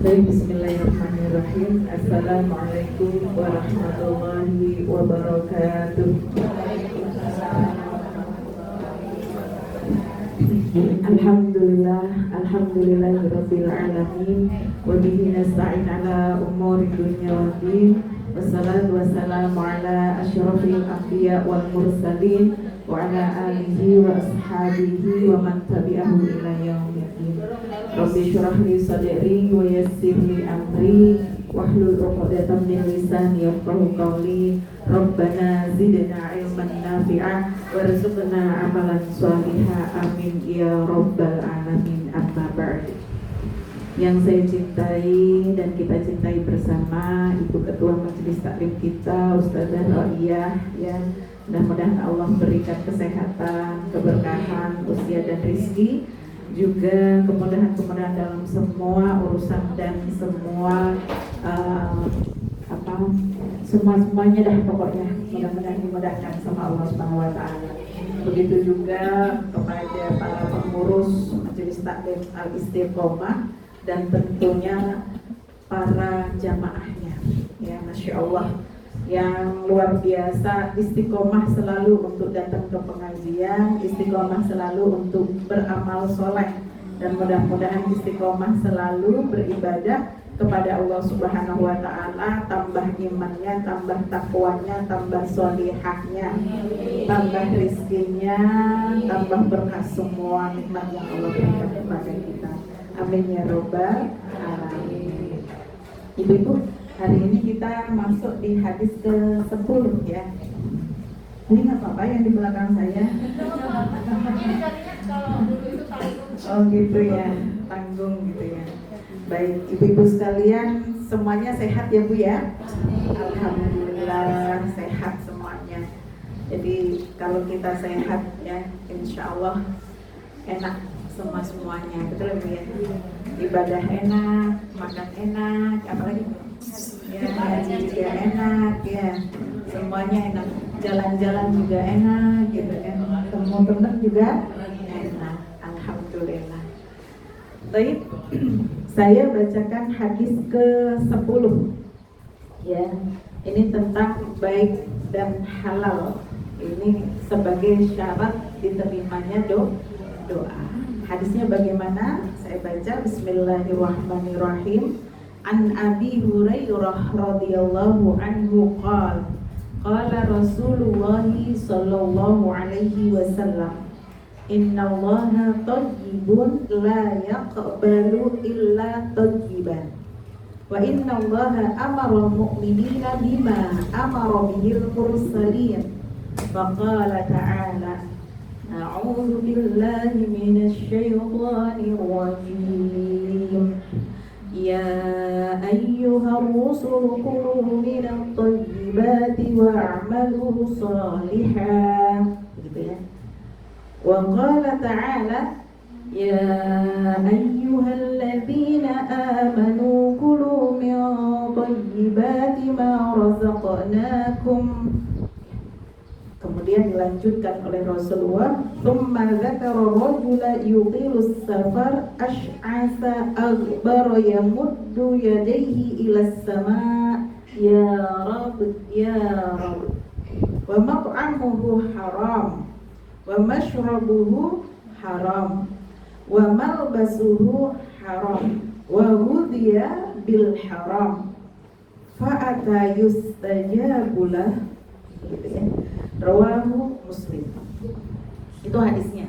Baik, bismillahirrahmanirrahim. Assalamualaikum warahmatullahi wabarakatuh. Alhamdulillahirabbil alamin wa bihi nasta'in ala umuri dunya waddin. Wassalatu wassalamu ala asyrafil anbiya wal mursalin wa ala alihi wa ashabihi wa man tabi'ahu ila yaumiddin. Rabbi shrah li sadri wa yassir li amri wahlul 'uqdatam min lisani yafqahu qawli. Rabbana zidna ilman nafi'a warzuqna amalan shaliha, amin ya rabbal alamin. Amma ba'd. Yang saya cintai dan kita cintai bersama Ibu Ketua Majelis Taklim kita, Ustazah Roiyah, ya, mudah-mudahan Allah berikan kesehatan, keberkahan, usia dan rezeki, juga kemudahan-kemudahan dalam semua urusan dan semua semuanya dah pokoknya, mudah-mudahan dimudahkan sama Allah Subhanahu wa taala. Begitu juga kepada para pengurus Majelis Taklim Al-Istiqomah dan tentunya para jamaahnya, ya, Masya Allah, yang luar biasa, istiqomah selalu untuk datang ke pengajian, istiqomah selalu untuk beramal soleh, dan mudah-mudahan istiqomah selalu beribadah kepada Allah Subhanahu wa taala, tambah imannya, tambah takwanya, tambah sholihahnya, tambah rizkinya, tambah berkah semua nikmat yang Allah berikan kepada kita. Amin ya robbal alamin. Ibu-ibu, hari ini kita masuk di hadis ke-10, ya. Ini nggak apa-apa yang di belakang saya. Oh gitu ya, tanggung gitu ya. Baik, ibu-ibu sekalian, semuanya sehat ya Bu ya? Alhamdulillah sehat semuanya. Jadi kalau kita sehat ya, insya Allah enak semuanya, betul Bu ya? Ibadah enak, makan enak, apalagi ya, ngaji juga enak ya, semuanya enak, jalan-jalan juga enak gitu kan, teman-teman juga enak, alhamdulillah. Baik, saya bacakan hadis ke-10 ya. Ini tentang baik dan halal. Ini sebagai syarat diterimanya doa. Hadisnya bagaimana? Saya baca, bismillahirrahmanirrahim. An Abi Hurairah radhiyallahu anhu qala Rasulullah sallallahu alaihi wasallam, innallaha thayyibun la yaqbalu illa thayyiban, wa innallaha amara al-mu'minina bima amara bihil mursalin. Faqala ta'ala, a'udzu billahi minasy syaithanir rajim. Ya ayyuhar rusul kulu minat thayyibati wa'malu shalihan. Gitu ya. Wa qala ta'ala, ya ayyuhalladzina amanu kulu min thayyibati ma razaqnakum. Kemudian dilanjutkan oleh Rasulullah, thumma dzakara rajula yutilus safar ash'asa aghbara yamuddu yadayhi ilas sama, ya rab ya rab, wa mat'amuhu haram wa mashrabuhu haram wa malbasuhu haram wa ghudhiya bil haram fa'ata yustajabulah, gitu ya. Rawahu Muslim. Itu hadisnya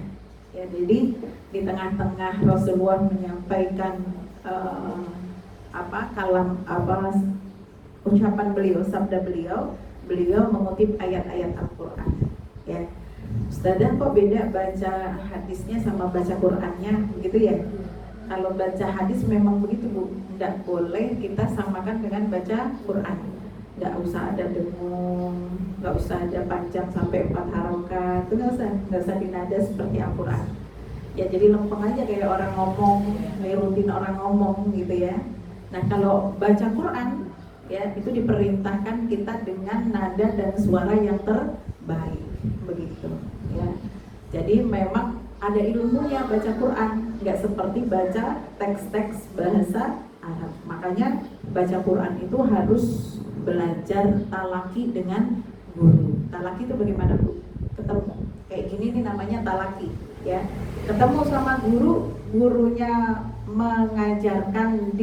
ya. Jadi di tengah-tengah Rasulullah menyampaikan ucapan beliau, sabda beliau mengutip ayat-ayat Al-Quran ya. Ustazah, kok beda baca hadisnya sama baca Qurannya gitu ya? Kalau baca hadis memang begitu Bu, tidak boleh kita samakan dengan baca Quran. Nggak usah ada dengung, nggak usah ada panjang sampai 4 harokat, itu nggak usah dinada seperti Al-Quran ya. Jadi lempeng aja kayak orang ngomong, nirutin orang ngomong gitu ya. Nah kalau baca Quran ya, itu diperintahkan kita dengan nada dan suara yang terbaik, begitu ya. Jadi memang ada ilmunya baca Quran, nggak seperti baca teks-teks bahasa Arab. Makanya baca Quran itu harus belajar talaki dengan guru. Talaki itu bagaimana Bu? Ketemu kayak gini nih namanya talaki ya. Ketemu sama guru, gurunya mengajarkan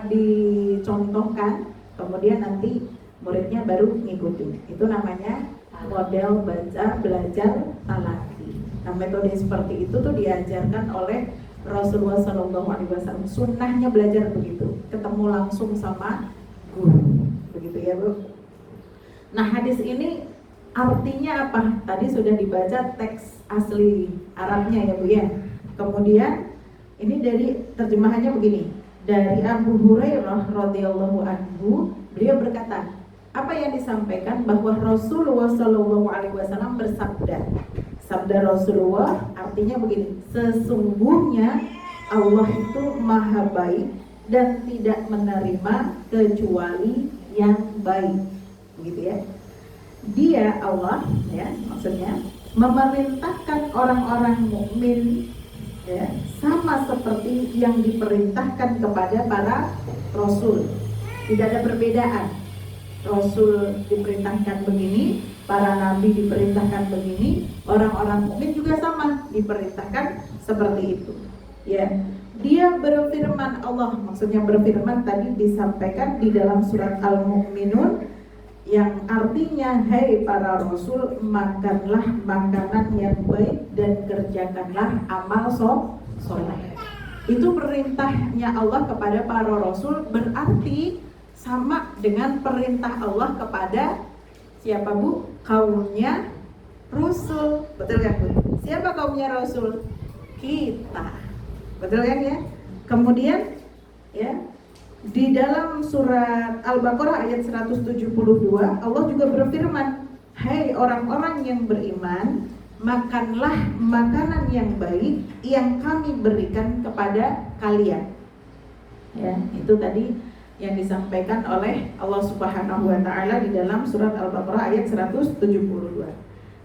dicontohkan, kemudian nanti muridnya baru ngikutin. Itu namanya model belajar talaki. Nah, metode seperti itu tuh diajarkan oleh Rasulullah SAW. Sunnahnya belajar begitu, ketemu langsung sama guru, begitu ya Bu. Nah, hadis ini artinya apa? Tadi sudah dibaca teks asli Arabnya ya Bu ya. Kemudian ini dari terjemahannya begini. Dari Abu Hurairah radhiyallahu anhu, beliau berkata, apa yang disampaikan bahwa Rasulullah SAW bersabda. Sabda Rasulullah artinya begini, sesungguhnya Allah itu maha baik dan tidak menerima kecuali yang baik, begitu ya. Dia Allah ya, maksudnya memerintahkan orang-orang mukmin ya, sama seperti yang diperintahkan kepada para rasul. Tidak ada perbedaan. Rasul diperintahkan begini, para nabi diperintahkan begini, orang-orang mukmin juga sama diperintahkan seperti itu. Ya, dia berfirman, Allah maksudnya berfirman tadi disampaikan di dalam surat Al-Mu'minun, yang artinya, hai para rasul, makanlah makanan yang baik dan kerjakanlah amal soleh. Itu perintahnya Allah kepada para rasul, berarti sama dengan perintah Allah kepada siapa Bu? Kaumnya Rasul. Betul kan Bu? Siapa kaumnya Rasul? Kita. Betul kan ya? Kemudian ya, di dalam surat Al-Baqarah ayat 172 Allah juga berfirman, hai orang-orang yang beriman, makanlah makanan yang baik yang kami berikan kepada kalian. Ya, itu tadi yang disampaikan oleh Allah Subhanahu wa taala di dalam surat Al-Baqarah ayat 172.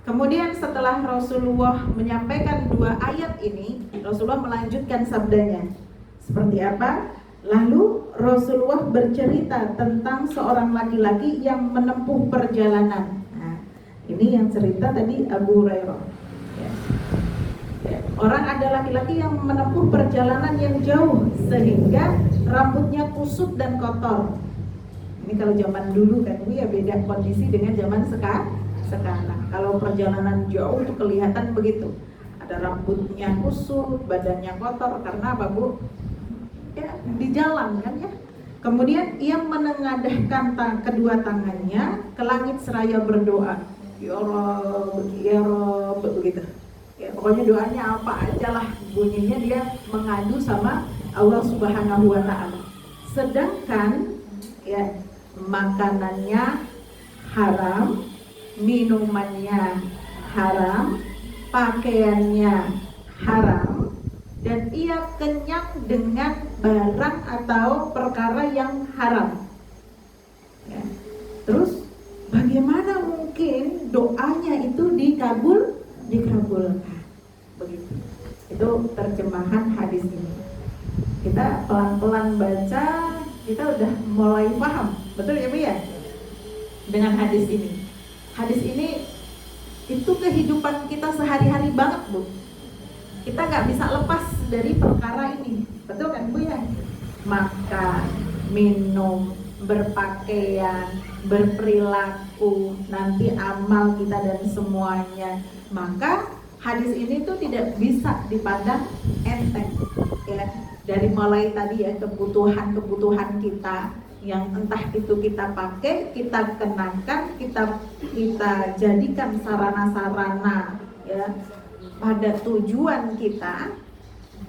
Kemudian setelah Rasulullah menyampaikan dua ayat ini, Rasulullah melanjutkan sabdanya. Seperti apa? Lalu Rasulullah bercerita tentang seorang laki-laki yang menempuh perjalanan. Nah, ini yang cerita tadi Abu Hurairah. Ya. Orang ada laki-laki yang menempuh perjalanan yang jauh sehingga rambutnya kusut dan kotor. Ini kalau zaman dulu kan Bu ya, beda kondisi dengan zaman sekarang. Kalau perjalanan jauh itu kelihatan begitu. Ada rambutnya kusut, badannya kotor, karena apa Bu? Ya, di jalan kan ya. Kemudian ia menengadahkan kedua tangannya ke langit seraya berdoa. Ya Rabb, ya Rabb, begitu. Ya, pokoknya doanya apa aja lah bunyinya, dia mengadu sama Allah Subhanahu wa taala. Sedangkan ya, makanannya haram, minumannya haram, pakaiannya haram, dan ia kenyang dengan barang atau perkara yang haram. Ya. Terus bagaimana mungkin doanya itu dikabulkan? Begitu. Itu terjemahan hadis ini. Kita pelan-pelan baca, kita udah mulai paham, betul ya Bu ya? Dengan hadis ini. Hadis ini itu kehidupan kita sehari-hari banget Bu. Kita nggak bisa lepas dari perkara ini, betul kan Bu ya? Makan, minum, berpakaian, berperilaku, nanti amal kita dan semuanya. Maka hadis ini tuh tidak bisa dipandang enteng ya. Dari mulai tadi ya, kebutuhan kita yang entah itu kita pakai, kita kenakan, kita jadikan sarana-sarana ya pada tujuan kita,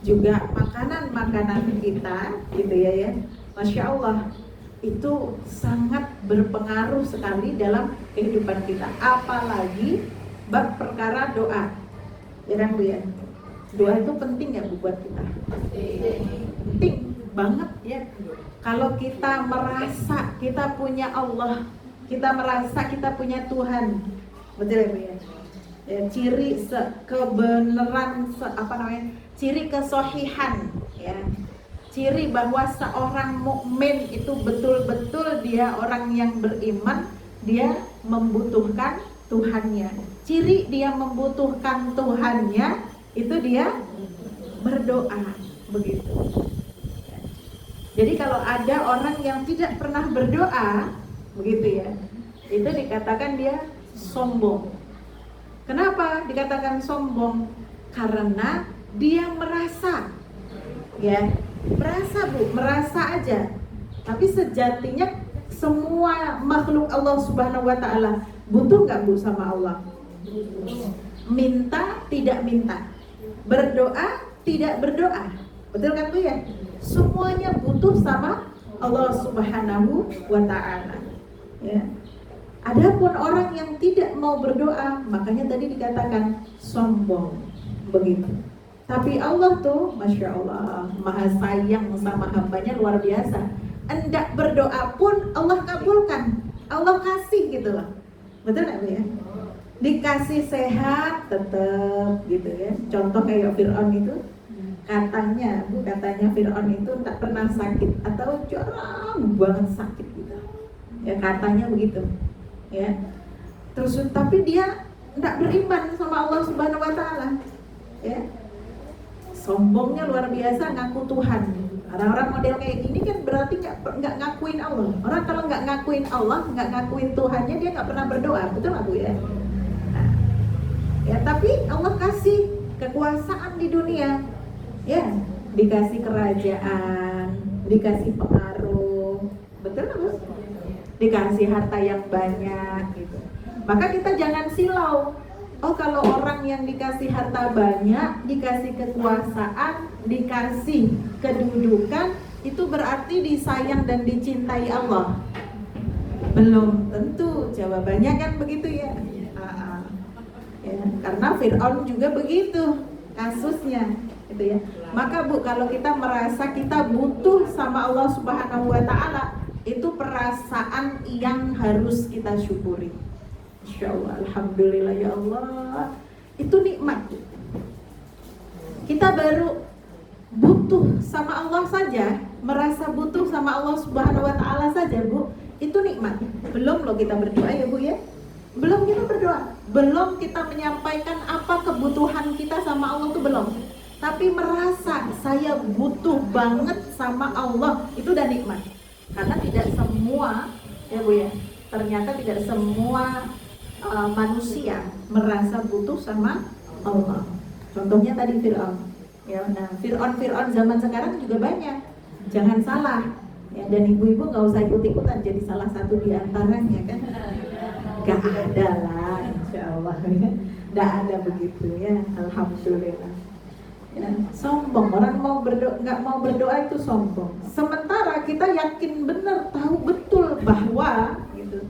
juga makanan-makanan kita gitu ya. Masya Allah, itu sangat berpengaruh sekali dalam kehidupan kita. Apalagi bab perkara doa, ya kan Bu ya? Doa itu penting ya Bu buat kita? Penting banget ya. Kalau kita merasa kita punya Allah, kita merasa kita punya Tuhan, betul ya Bu ya? Ya, ciri kebenaran, ciri kesohihan ya, ciri bahwa seorang mukmin itu betul-betul dia orang yang beriman, dia membutuhkan Tuhannya. Ciri dia membutuhkan Tuhannya itu dia berdoa, begitu. Jadi kalau ada orang yang tidak pernah berdoa, begitu ya, itu dikatakan dia sombong. Kenapa dikatakan sombong? Karena dia merasa, ya, merasa aja. Tapi sejatinya semua makhluk Allah Subhanahu wa taala butuh nggak Bu sama Allah? Minta tidak minta, berdoa tidak berdoa, betul kan Bu ya? Semuanya butuh sama Allah Subhanahu wa taala. Ya. Adapun orang yang tidak mau berdoa, makanya tadi dikatakan sombong, begitu. Tapi Allah tuh, Masya Allah, maha sayang sama hambanya luar biasa. Hendak berdoa pun Allah kabulkan, Allah kasih gitu loh. Betul nggak Bu ya? Dikasih sehat tetap gitu ya. Contoh kayak Fir'aun itu, katanya Fir'aun itu tak pernah sakit atau jarang banget sakit gitu. Ya katanya begitu. Ya. Terus tapi dia tidak beriman sama Allah Subhanahu wa taala. Ya. Sombongnya luar biasa, ngaku Tuhan. Orang-orang model kayak gini kan berarti nggak ngakuin Allah. Orang kalau nggak ngakuin Allah, nggak ngakuin Tuhannya, dia nggak pernah berdoa, betul nggak Bu ya? Nah, ya tapi Allah kasih kekuasaan di dunia, ya, dikasih kerajaan, dikasih pengaruh, betul nggak Bu? Dikasih harta yang banyak, gitu. Maka kita jangan silau. Oh kalau orang yang dikasih harta banyak, dikasih kekuasaan, dikasih kedudukan, itu berarti disayang dan dicintai Allah? Belum tentu, jawabannya kan begitu ya. Ya, karena Fir'aun juga begitu kasusnya, gitu ya. Maka Bu, kalau kita merasa kita butuh sama Allah Subhanahu wa taala, itu perasaan yang harus kita syukuri. Insya Allah, alhamdulillah ya Allah, itu nikmat. Kita baru butuh sama Allah saja, merasa butuh sama Allah Subhanahu wa taala saja Bu, itu nikmat. Belum loh kita berdoa ya Bu ya. Belum kita berdoa, belum kita menyampaikan apa kebutuhan kita sama Allah tuh belum. Tapi merasa saya butuh banget sama Allah, itu udah nikmat. Karena tidak semua ya Bu ya, ternyata tidak semua manusia merasa butuh sama Allah. Contohnya tadi Fir'aun. Ya, nah Fir'aun zaman sekarang juga banyak. Jangan salah. Ya, dan ibu-ibu nggak usah ikut-ikutan jadi salah satu di antaranya kan. Gak ada lah, insya Allah. Gak ada begitu ya. Alhamdulillah. Ya, sombong, orang nggak mau berdoa itu sombong. Sementara kita yakin benar, tahu betul bahwa gitu,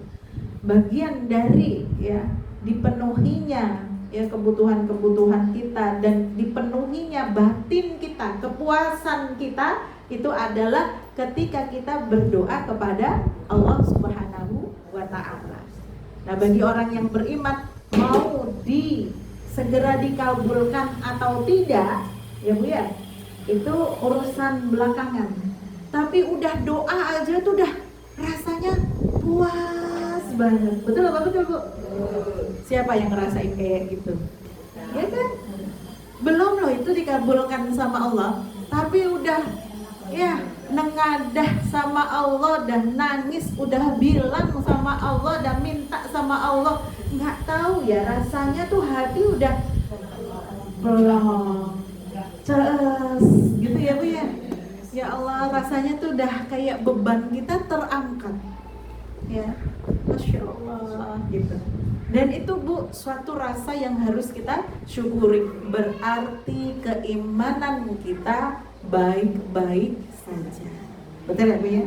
bagian dari ya dipenuhinya ya kebutuhan-kebutuhan kita dan dipenuhinya batin kita, kepuasan kita itu adalah ketika kita berdoa kepada Allah Subhanahu wa taala. Nah, bagi orang yang beriman mau segera dikabulkan atau tidak, ya Bu ya, itu urusan belakangan. Tapi udah doa aja tuh udah rasanya puas banget. Betul apa betul Bu? Siapa yang ngerasain kayak gitu? Ya kan? Belum loh itu dikabulkan sama Allah, tapi udah ya nengadah sama Allah dan nangis, udah bilang sama Allah dan minta sama Allah. Nggak tahu ya rasanya tuh hati udah belum ceres gitu ya Bu ya. Ya Allah, rasanya tuh udah kayak beban kita terangkat. Ya, Masya Allah gitu. Dan itu Bu, suatu rasa yang harus kita syukuri. Berarti keimanan kita baik-baik saja. Betul ya Bu ya?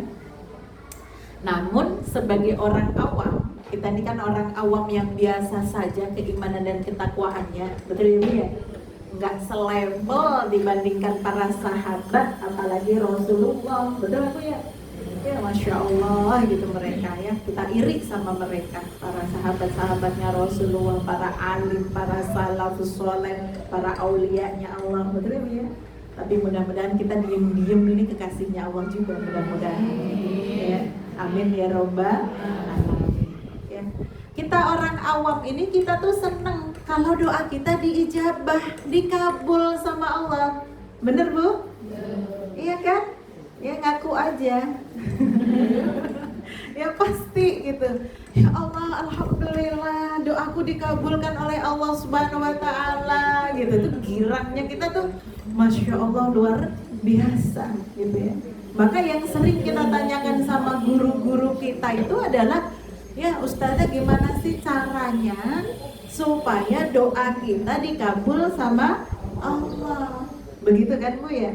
Namun sebagai orang awam, kita ini kan orang awam yang biasa saja keimanan dan ketakwaannya. Betul ya Bu ya? Nggak selevel dibandingkan para sahabat, apalagi Rasulullah. Betul Bu ya? Ya Masya Allah gitu mereka ya. Kita iri sama mereka, para sahabat-sahabatnya Rasulullah, para alim, para salafus soleh, para aulianya Allah. Betul ya? Tapi mudah-mudahan kita diem-diem ini kekasihnya Allah juga, mudah-mudahan. Ya, amin ya robbal alamin. Ya. Kita orang awam ini kita tuh seneng kalau doa kita diijabah, dikabul sama Allah. Bener Bu? Iya kan? Ya ngaku aja. Ya pasti gitu. Ya Allah, alhamdulillah doaku dikabulkan oleh Allah Subhanahu wa taala gitu. Tuh girangnya kita tuh Masya Allah luar biasa gitu ya. Maka yang sering kita tanyakan sama guru-guru kita itu adalah, ya Ustazah gimana sih caranya supaya doa kita dikabul sama Allah? Begitu kan Bu ya?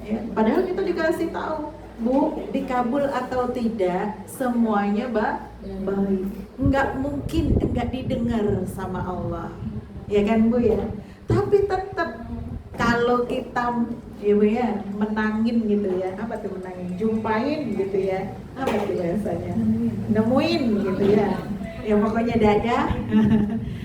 Ya, padahal kita dikasih tahu, Bu, dikabul atau tidak semuanya baik. Enggak mungkin enggak didengar sama Allah. Ya kan Bu ya? Tapi tetap kalau kita ya Bu ya, menangin gitu ya. Apa tuh menangin? Jumpain gitu ya. Apa tuh bahasanya? Nemuin gitu ya. Ya pokoknya dadah.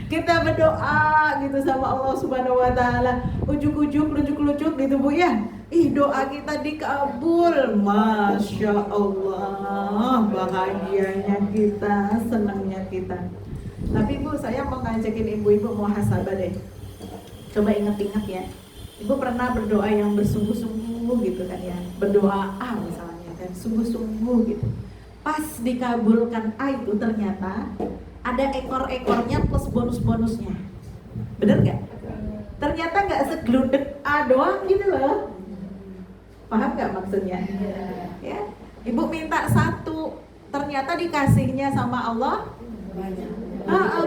Kita berdoa gitu sama Allah Subhanahu wa taala. Ujuk-ujuk, lucuk-lucuk gitu Bu ya. Ih, doa kita dikabul. Masya Allah, bahagianya kita, senangnya kita. Tapi Bu, saya mau ngajakin ibu-ibu muhasabah deh. Coba ingat-ingat ya. Ibu pernah berdoa yang bersungguh-sungguh gitu kan ya. Berdoa A misalnya kan, sungguh-sungguh gitu. Pas dikabulkan A itu ternyata ada ekor-ekornya plus bonus-bonusnya. Bener gak? Ternyata gak segeludek A doang gitu loh. Paham gak maksudnya? Ya, Ibu minta satu, ternyata dikasihnya sama Allah banyak.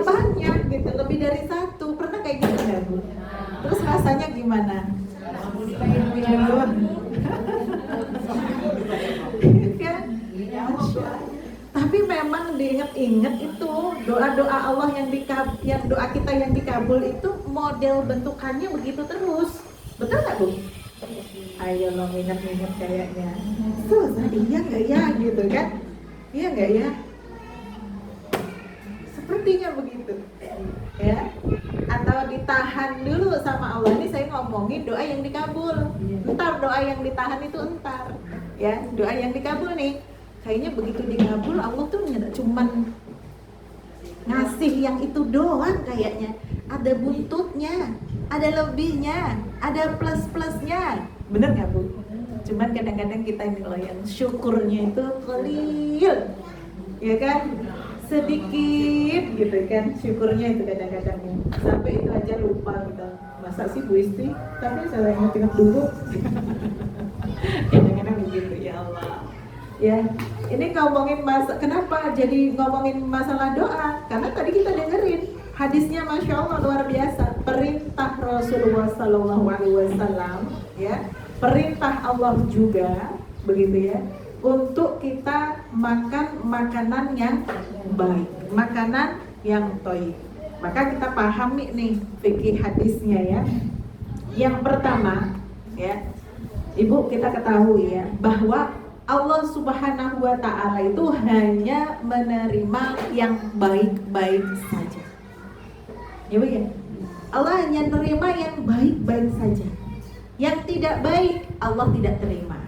Banyak gitu, lebih dari satu. Pernah kayak gitu gak Bu? Terus rasanya gimana? Tapi memang diingat-ingat itu doa-doa Allah yang doa kita yang dikabul itu model bentukannya begitu terus. Betul gak Bu? Ayo lo ingat-ingat kayaknya. Susah iya nggak ya gitu kan? Iya nggak ya? Sepertinya begitu. Ya. Atau ditahan dulu sama Allah. Ini saya ngomongin doa yang dikabul. Entar doa yang ditahan itu entar. Ya, doa yang dikabul nih. Kayaknya begitu dikabul Allah tuh nggak cuman ngasih yang itu doang kayaknya. Ada buntutnya, ada lebihnya, ada plus-plusnya. Bener nggak Bu? Cuman kadang-kadang kita ini loh yang syukurnya itu kelil, ya kan? Sedikit gitu kan syukurnya itu kadang-kadang sampai itu aja lupa kita. Masa sih Bu Isti? Tapi saya ingat-ingat dulu. Kadang-kadang begitu ya Allah. Ya, ini ngomongin kenapa jadi ngomongin masalah doa? Karena tadi kita dengerin hadisnya Masya Allah luar biasa. Perintah Rasulullah SAW, ya, perintah Allah juga, begitu ya, untuk kita makan makanan yang baik, makanan yang thayyib. Maka kita pahami nih fikih hadisnya ya. Yang pertama, ya, Ibu kita ketahui ya bahwa Allah Subhanahu wa taala itu hanya menerima yang baik-baik saja. Ya Bu ya. Allah hanya terima yang baik-baik saja. Yang tidak baik Allah tidak terima.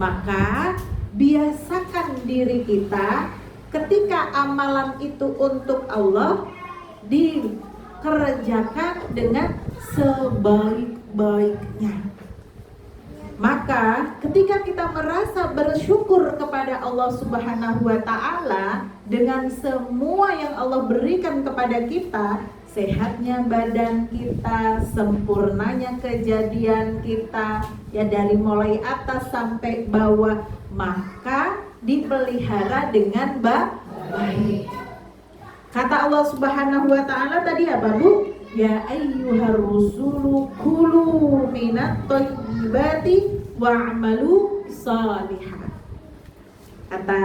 Maka biasakan diri kita ketika amalan itu untuk Allah dikerjakan dengan sebaik-baiknya. Maka ketika kita merasa bersyukur kepada Allah Subhanahu wa taala dengan semua yang Allah berikan kepada kita, sehatnya badan kita, sempurnanya kejadian kita, ya dari mulai atas sampai bawah, maka dipelihara dengan baik. Kata Allah Subhanahu wa taala tadi apa Bu? Ya ayyuhar rusulu kulu minat thayyibati wa'malu shalihan. Kata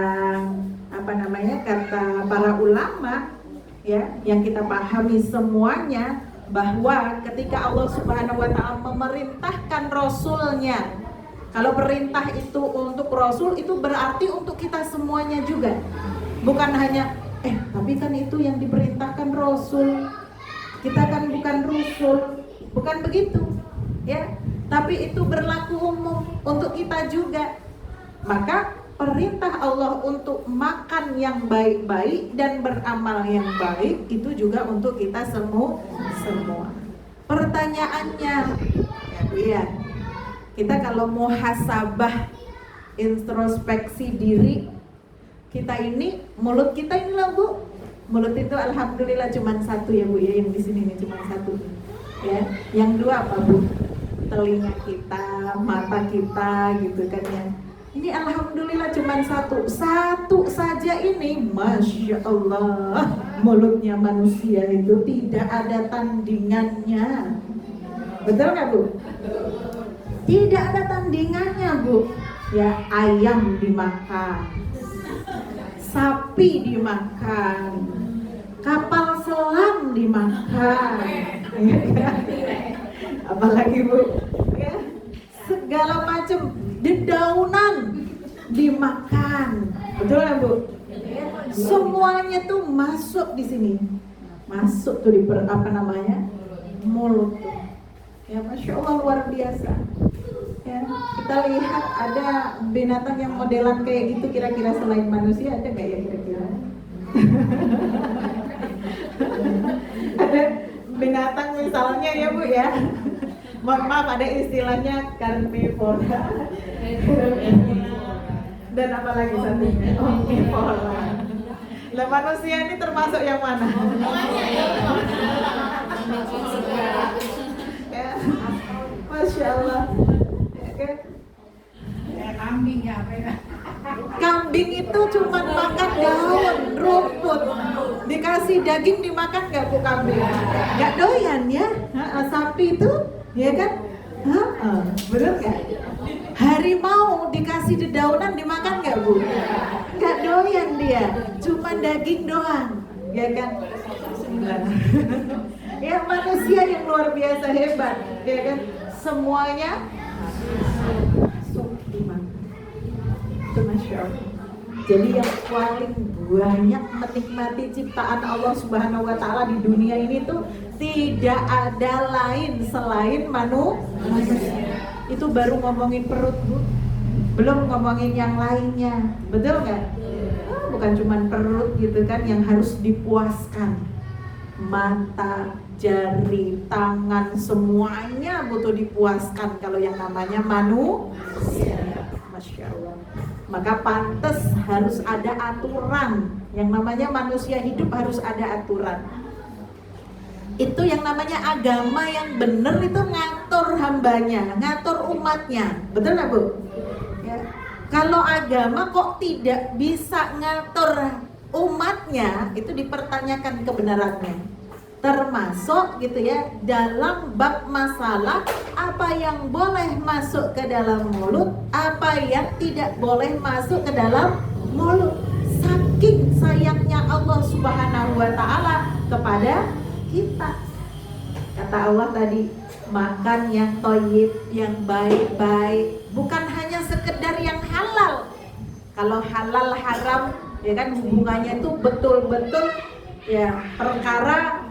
kata para ulama ya, yang kita pahami semuanya bahwa ketika Allah Subhanahu wa taala memerintahkan rasulnya, kalau perintah itu untuk rasul itu berarti untuk kita semuanya juga. Bukan hanya tapi kan itu yang diperintahkan rasul. Kita kan bukan rasul, bukan begitu, ya. tapi itu berlaku umum untuk kita juga. Maka perintah Allah untuk makan yang baik-baik dan beramal yang baik itu juga untuk kita semua. Pertanyaannya, ya Bu ya, kita kalau muhasabah, introspeksi diri, kita ini, mulut kita ini lah Bu, mulut itu alhamdulillah cuma satu ya Bu ya, yang di sini ini cuma satu ya. Yang dua apa Bu? Telinga kita, mata kita gitu kan ya. Ini alhamdulillah cuma satu saja ini, Masya Allah, mulutnya manusia itu tidak ada tandingannya. Betul nggak Bu? Tidak ada tandingannya Bu. Ya, ayam dimakan, sapi dimakan, kapal selam dimakan, apalagi Bu, ya, segala macam dedaunan dimakan, betul nggak Bu? Semuanya tuh masuk di sini, masuk tuh di mulut tuh. Ya Masya Allah luar biasa. Ya, kita lihat ada binatang yang modelan kayak gitu kira-kira selain manusia ada nggak ya kira-kira? Ada binatang misalnya ya Bu ya. Mohon maaf ada istilahnya karnivora. Dan apa lagi satunya? Omnivora. Lah manusia ini termasuk yang mana? Ya, Masya Allah. Kambing ya apa ya? Kambing itu cuma makan daun, rumput. Dikasih daging dimakan nggak Bu kambing? Nggak doyan ya. Sapi itu, ya kan? Bener nggak? Harimau dikasih dedaunan dimakan nggak Bu? Nggak doyan dia, cuma daging doang, ya kan? Ya manusia yang luar biasa hebat, ya kan? Semuanya masuk dimakan. Itu Masya Allah. Jadi yang paling banyak menikmati ciptaan Allah Subhanahu wa Ta'ala di dunia ini tuh tidak ada lain selain manusia. Itu baru ngomongin perut Bu, belum ngomongin yang lainnya, betul nggak? Bukan cuma perut gitu kan yang harus dipuaskan, mata, jari, tangan, semuanya butuh dipuaskan kalau yang namanya manusia. Masya Allah. Maka pantas harus ada aturan. Yang namanya manusia hidup harus ada aturan. Itu yang namanya agama yang benar itu ngatur hambanya, ngatur umatnya. Betul nggak Bu? Ya. Kalau agama kok tidak bisa ngatur umatnya, itu dipertanyakan kebenarannya. Termasuk gitu ya, dalam bab masalah apa yang boleh masuk ke dalam mulut, apa yang tidak boleh masuk ke dalam mulut. Saking sayangnya Allah Subhanahu wa Ta'ala kepada kita. Kata Allah tadi, makan yang thayyib, yang baik-baik, bukan hanya sekedar yang halal. Kalau halal haram ya kan hubungannya itu betul-betul ya perkara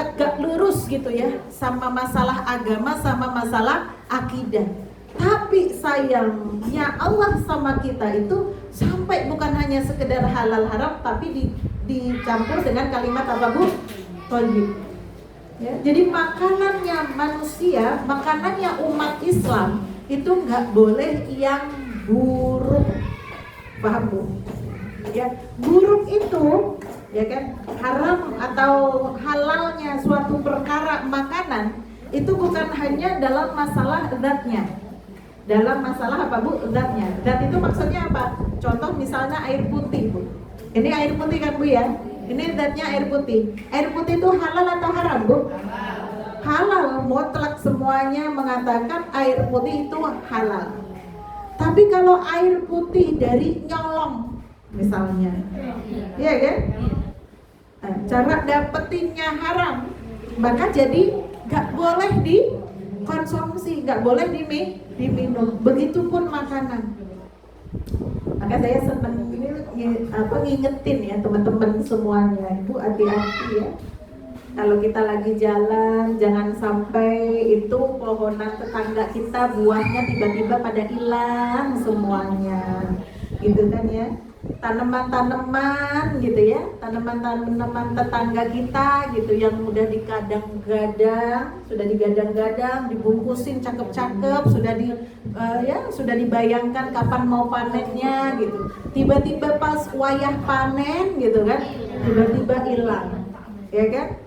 tegak lurus gitu ya, sama masalah agama, sama masalah akidah. Tapi sayangnya Allah sama kita itu sampai bukan hanya sekedar halal haram, tapi dicampur dengan kalimat apa Bu? Thayyib. Ya, jadi makanannya manusia, makanannya umat Islam itu nggak boleh yang buruk, paham Bu? Ya, buruk itu ya kan haram atau halalnya suatu perkara makanan itu bukan hanya dalam masalah zatnya, dalam masalah apa Bu? Zatnya. Zat itu maksudnya apa? Contoh misalnya air putih Bu. Ini air putih kan Bu ya? Ini zatnya air putih. Air putih itu halal atau haram Bu? Halal. Mutlak semuanya mengatakan air putih itu halal. Tapi kalau air putih dari nyolong misalnya, iya kan? Nah, cara dapetinnya haram, maka jadi nggak boleh dikonsumsi, nggak boleh diminum. Begitupun makanan. Maka saya senang ini ngingetin ya teman-teman semuanya, Ibu hati-hati ya. Kalau kita lagi jalan, jangan sampai itu pohonan tetangga kita buahnya tiba-tiba pada hilang semuanya, gitu kan ya. Tanaman-tanaman gitu ya, tanaman-tanaman tetangga kita gitu yang udah digadang-gadang, dibungkusin cakep-cakep, sudah dibayangkan kapan mau panennya gitu. Tiba-tiba pas wayah panen gitu kan, tiba-tiba hilang, ya kan?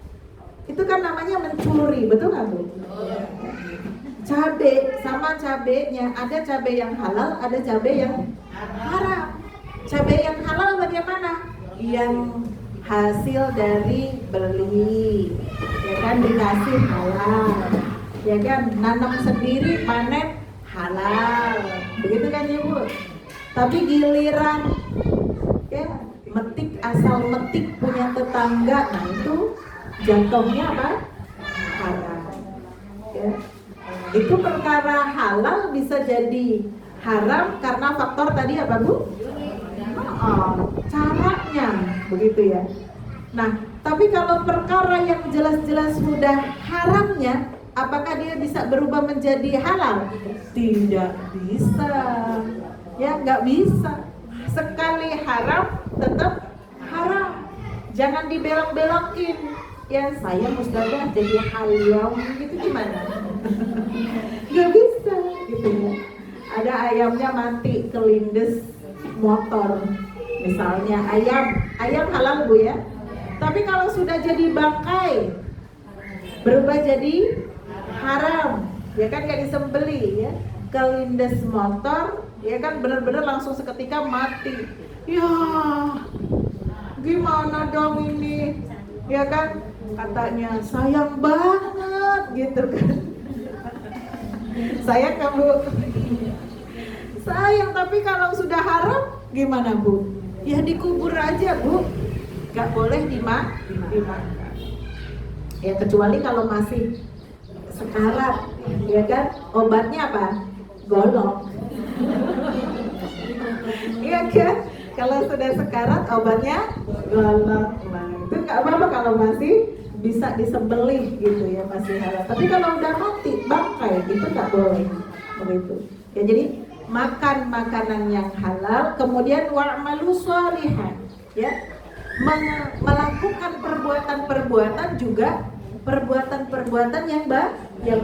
Itu kan namanya mencuri, betul nggak Bu? Cabe sama cabenya, ada cabe yang halal, ada cabe yang haram. Cabe yang halal bagaimana? Yang hasil dari beli, ya kan, dikasih halal, ya kan, nanam sendiri panen halal, begitu kan ya Bu? Tapi giliran ya metik asal metik punya tetangga, nah itu jatuhnya apa? Haram. Ya. Itu perkara halal bisa jadi haram karena faktor tadi apa Bu? Caranya begitu ya. Nah, tapi kalau perkara yang jelas-jelas sudah haramnya, apakah dia bisa berubah menjadi halal? Tidak bisa. Ya, nggak bisa. Sekali haram tetap haram. Jangan dibelok-belokin. Ya, saya Ustazah jadi halal gitu gimana? Nggak bisa gitu ya. Ada ayamnya mati kelindes motor misalnya, ayam halal Bu ya. Tapi kalau sudah jadi bangkai berubah jadi haram, ya kan, gak disembeli ya, kelindes motor, ya kan, benar-benar langsung seketika mati. Ya gimana dong ini, ya kan, katanya sayang banget gitu kan. Sayang kan Bu? Sayang, tapi kalau sudah haram gimana Bu? Ya dikubur aja Bu, gak boleh dimakan. Ya kecuali kalau masih sekarat, ya kan, obatnya apa? Golok. Iya kan? Kalau sudah sekarat obatnya golok. Nah itu gak apa-apa kalau masih bisa disembelih gitu ya, masih halal. Tapi kalau udah mati, bangkai, itu gak boleh begitu. Ya jadi makan makanan yang halal, kemudian wa'malu sholihan, ya, melakukan perbuatan-perbuatan juga perbuatan-perbuatan yang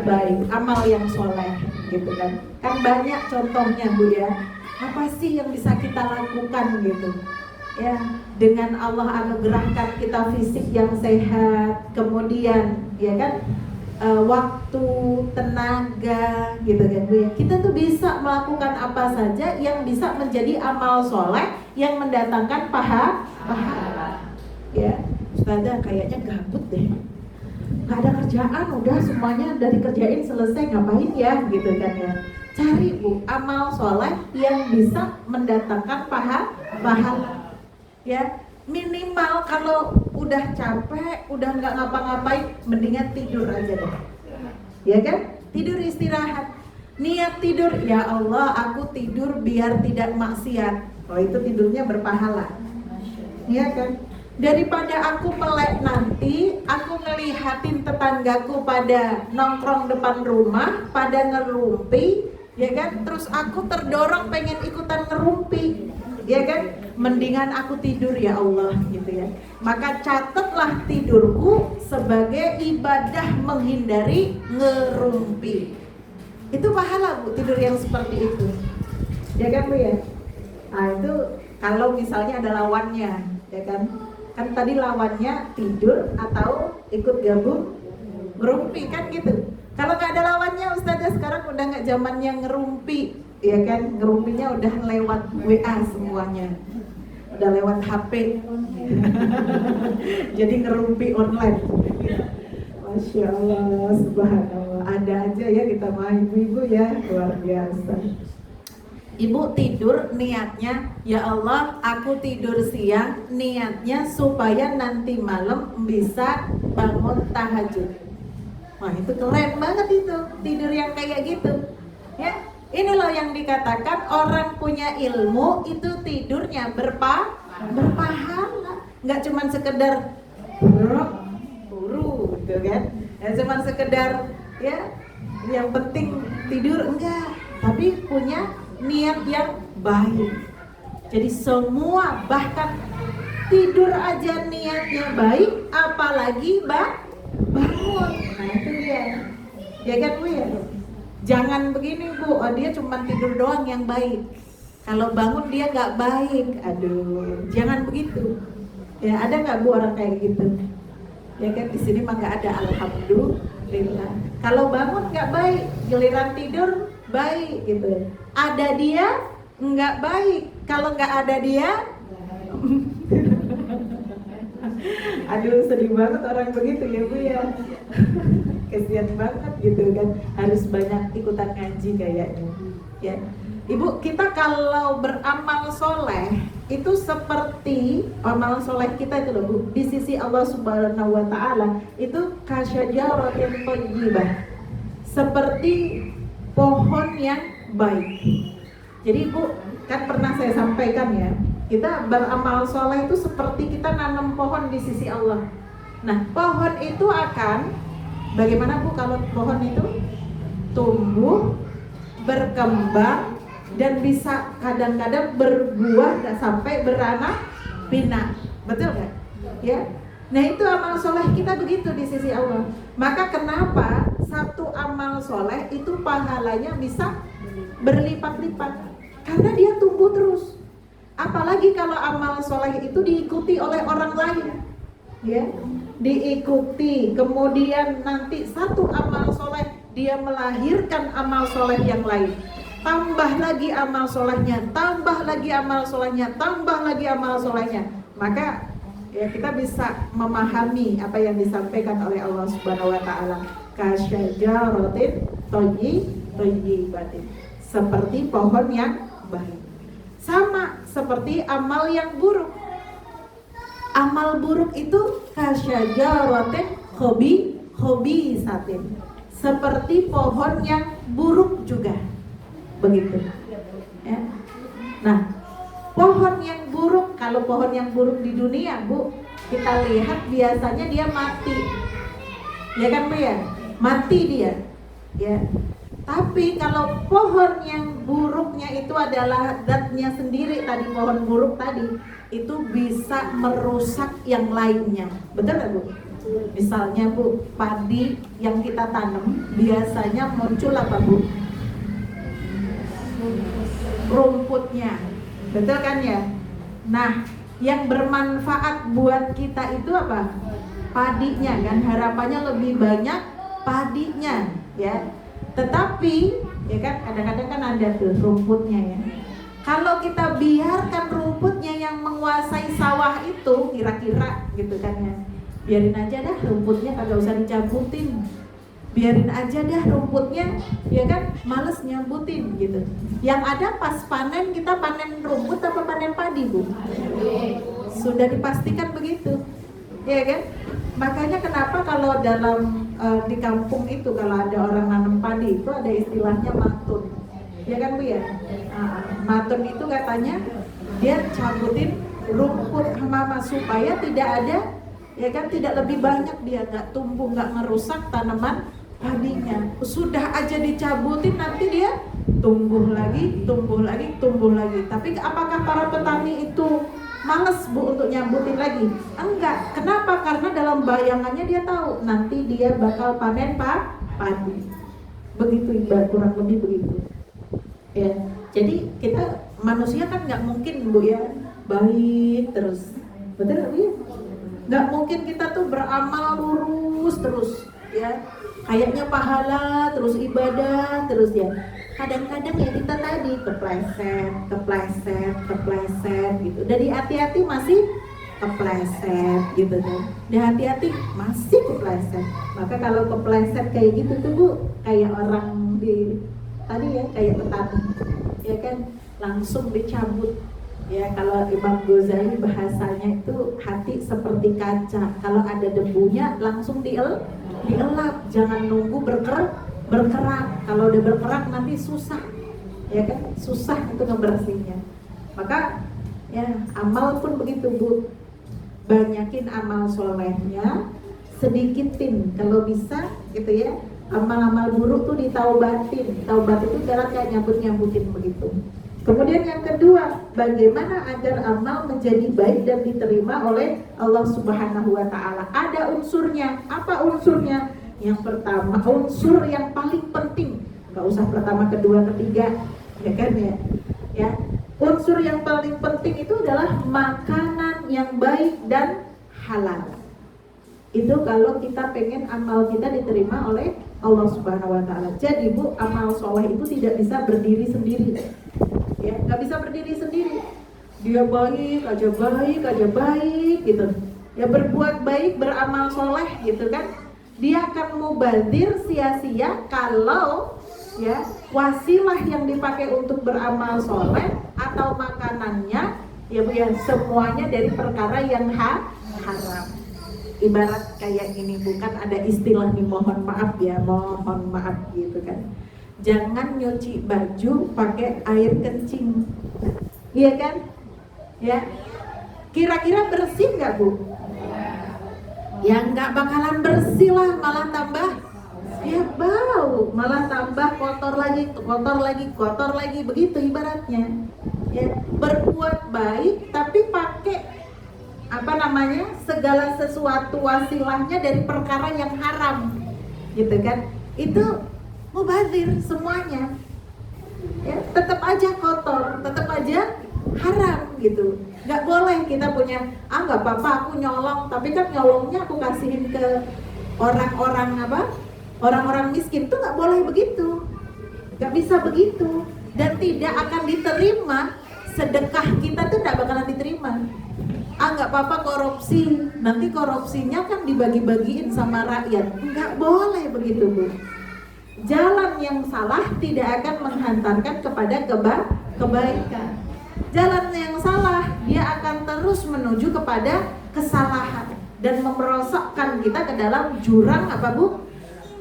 baik, amal yang soleh, gitu kan. Kan banyak contohnya Bu ya. Apa sih yang bisa kita lakukan gitu? Ya, dengan Allah anugerahkan kita fisik yang sehat, kemudian ya kan, waktu, tenaga gitu kan Bu ya. Kita tuh bisa melakukan apa saja yang bisa menjadi amal soleh yang mendatangkan pahala. Ya, Ustazah kayaknya gabut deh, nggak ada kerjaan, udah semuanya dari kerjain selesai, ngapain ya gitu kan ya. Cari Bu amal soleh yang bisa mendatangkan pahala. Ya, minimal kalau udah capek, udah nggak ngapa-ngapain, mendingan tidur aja deh, ya kan? Tidur istirahat, niat tidur, ya Allah aku tidur biar tidak maksiat. Oh itu tidurnya berpahala, ya kan? Daripada aku melek nanti, aku ngelihatin tetanggaku pada nongkrong depan rumah, pada ngerumpi, ya kan? Terus aku terdorong pengen ikutan ngerumpi, ya kan? Mendingan aku tidur ya Allah gitu ya. Maka catatlah tidurku sebagai ibadah menghindari ngerumpi. Itu pahala Bu, tidur yang seperti itu, ya kan Bu ya. Nah itu kalau misalnya ada lawannya, ya kan. Kan tadi lawannya tidur atau ikut gabung ngerumpi kan gitu. Kalau nggak ada lawannya, Ustazah sekarang udah nggak zamannya ngerumpi, ya kan. Ngerumpinya udah lewat WA semuanya, udah lewat HP. Jadi ngerumpi online. Masya Allah, subhanallah. Ada aja ya kita main ibu ya, luar biasa. Ibu tidur niatnya, ya Allah aku tidur siang niatnya supaya nanti malam bisa bangun tahajud. Wah itu keren banget itu, tidur yang kayak gitu ya. Ini loh yang dikatakan orang punya ilmu itu tidurnya berpahala. Nggak cuman sekedar cemburu gitu kan. Cuma sekedar ya yang penting tidur, enggak, tapi punya niat yang baik. Jadi semua, bahkan tidur aja niatnya baik, apalagi bangun. Nah itu dia, ya kan Bu ya. Jangan begini Bu, oh, dia cuma tidur doang yang baik, kalau bangun dia nggak baik. Aduh, jangan begitu. Ya ada nggak Bu orang kayak gitu? Ya kan di sini mah nggak ada, alhamdulillah. Kalau bangun nggak baik, giliran tidur baik gitu. Ada dia nggak baik, kalau nggak ada dia. Aduh sedih banget orang begitu ya Bu ya. Kesian banget gitu kan, harus banyak ikutan ngaji kayaknya ya. Ibu, kita kalau beramal soleh itu seperti amal soleh kita itu loh Bu, di sisi Allah Subhanahu wa Ta'ala itu kasyajaratin thayyibah, seperti pohon yang baik. Jadi Bu, kan pernah saya sampaikan ya, kita beramal soleh itu seperti kita nanam pohon di sisi Allah. Nah, pohon itu akan bagaimana Bu kalau pohon itu tumbuh, berkembang, dan bisa kadang-kadang berbuah dan sampai beranak pinak, betul nggak? Ya, nah itu amal soleh kita begitu di sisi Allah. Maka kenapa satu amal soleh itu pahalanya bisa berlipat-lipat? Karena dia tumbuh terus. Apalagi kalau amal soleh itu diikuti oleh orang lain, ya, diikuti, kemudian nanti satu amal soleh dia melahirkan amal soleh yang lain. Tambah lagi amal solehnya, tambah lagi amal solehnya, tambah lagi amal solehnya. Maka ya kita bisa memahami apa yang disampaikan oleh Allah Subhanahu wa Ta'ala, kasyajaratin thayyibatin, seperti pohon yang baik. Sama seperti amal yang buruk. Amal buruk itu kasyajaratin khobisatin, seperti pohon yang buruk juga. Begitu ya. Nah, pohon yang buruk, kalau pohon yang buruk di dunia Bu, kita lihat biasanya dia mati, ya kan Bu ya, mati dia ya. Tapi kalau pohon yang buruknya itu adalah zatnya sendiri, tadi pohon buruk tadi itu bisa merusak yang lainnya, betul nggak Bu? Misalnya Bu, padi yang kita tanam biasanya muncul apa Bu? Rumputnya, betul kan ya? Nah, yang bermanfaat buat kita itu apa? Padinya kan, harapannya lebih banyak padinya ya. Tetapi ya kan kadang-kadang kan ada tuh rumputnya ya. Kalau kita biarkan rumputnya yang menguasai sawah itu, kira-kira gitu kan ya, biarin aja dah rumputnya, kagak usah dicabutin, biarin aja dah rumputnya, ya kan, males nyambutin gitu. Yang ada pas panen, kita panen rumput apa panen padi Bu? Sudah dipastikan begitu, ya kan? Makanya kenapa kalau dalam di kampung itu kalau ada orang nanam padi itu ada istilahnya matun, ya kan Bu ya? Matun itu katanya dia cabutin rumput hama supaya tidak ada, ya kan, tidak lebih banyak, dia nggak tumbuh, nggak ngerusak tanaman padinya. Sudah aja dicabutin nanti dia tumbuh lagi, tumbuh lagi, tumbuh lagi. Tapi apakah para petani itu males Bu untuk nyambutin lagi? Enggak. Kenapa? Karena dalam bayangannya dia tahu nanti dia bakal panen padi. Begitu Iqbal, kurang lebih begitu. Ya. Jadi kita manusia kan nggak mungkin Bu ya baik terus, betul nggak Bu ya? Nggak mungkin kita tuh beramal lurus terus ya, kayaknya pahala terus, ibadah terus ya. Kadang-kadang ya kita tadi kepleset gitu. Dari hati-hati masih kepleset gitu kan. Dan hati-hati masih kepleset. Maka kalau kepleset kayak gitu tuh Bu, kayak orang di tadi ya, kayak petani, ya kan, langsung dicabut. Ya, kalau Imam Ghazali bahasanya itu hati seperti kaca, kalau ada debunya langsung dielap, jangan nunggu berkerak. Kalau udah berkerak nanti susah, ya kan, susah itu ngebersihnya. Maka ya amal pun begitu Bu, banyakin amal solehnya sedikitin kalau bisa gitu ya. Amal-amal buruk tuh ditaubatin. Taubat itu jalan kayak nyambut-nyambutin begitu. Kemudian yang kedua, bagaimana agar amal menjadi baik dan diterima oleh Allah Subhanahu wa taala? Ada unsurnya. Apa unsurnya? Yang pertama, unsur yang paling penting. Enggak usah pertama, kedua, ketiga, ya kan ya? Ya. Unsur yang paling penting itu adalah makanan yang baik dan halal. Itu kalau kita pengen amal kita diterima oleh Allah Subhanahu wa taala. Jadi Bu, amal soleh itu tidak bisa berdiri sendiri. Ya, nggak bisa berdiri sendiri. Dia baik aja gitu. Ya berbuat baik, beramal soleh gitu kan. Dia akan mubazir sia-sia kalau ya wasilah yang dipakai untuk beramal soleh atau makanannya ya Bu ya semuanya dari perkara yang haram. Ibarat kayak ini, bukan ada istilah nih, mohon maaf gitu kan. Jangan nyuci baju pakai air kencing, iya kan? Ya, kira-kira bersih nggak Bu? Ya nggak bakalan bersih lah, malah tambah ya bau, malah tambah kotor lagi, begitu ibaratnya. Ya, berbuat baik tapi pakai segala sesuatu wasilahnya dari perkara yang haram, gitu kan? Itu mubazir semuanya, ya tetap aja kotor, tetap aja haram gitu. Nggak boleh kita punya nggak apa-apa aku nyolong, tapi kan nyolongnya aku kasihin ke orang-orang miskin. Tuh nggak boleh begitu, nggak bisa begitu, dan tidak akan diterima. Sedekah kita tuh nggak bakalan diterima. Nggak apa-apa korupsi, nanti korupsinya kan dibagi-bagiin sama rakyat. Nggak boleh begitu Bu. Jalan yang salah tidak akan menghantarkan kepada kebaikan. Jalan yang salah dia akan terus menuju kepada kesalahan dan memerosokkan kita ke dalam jurang apa Bu?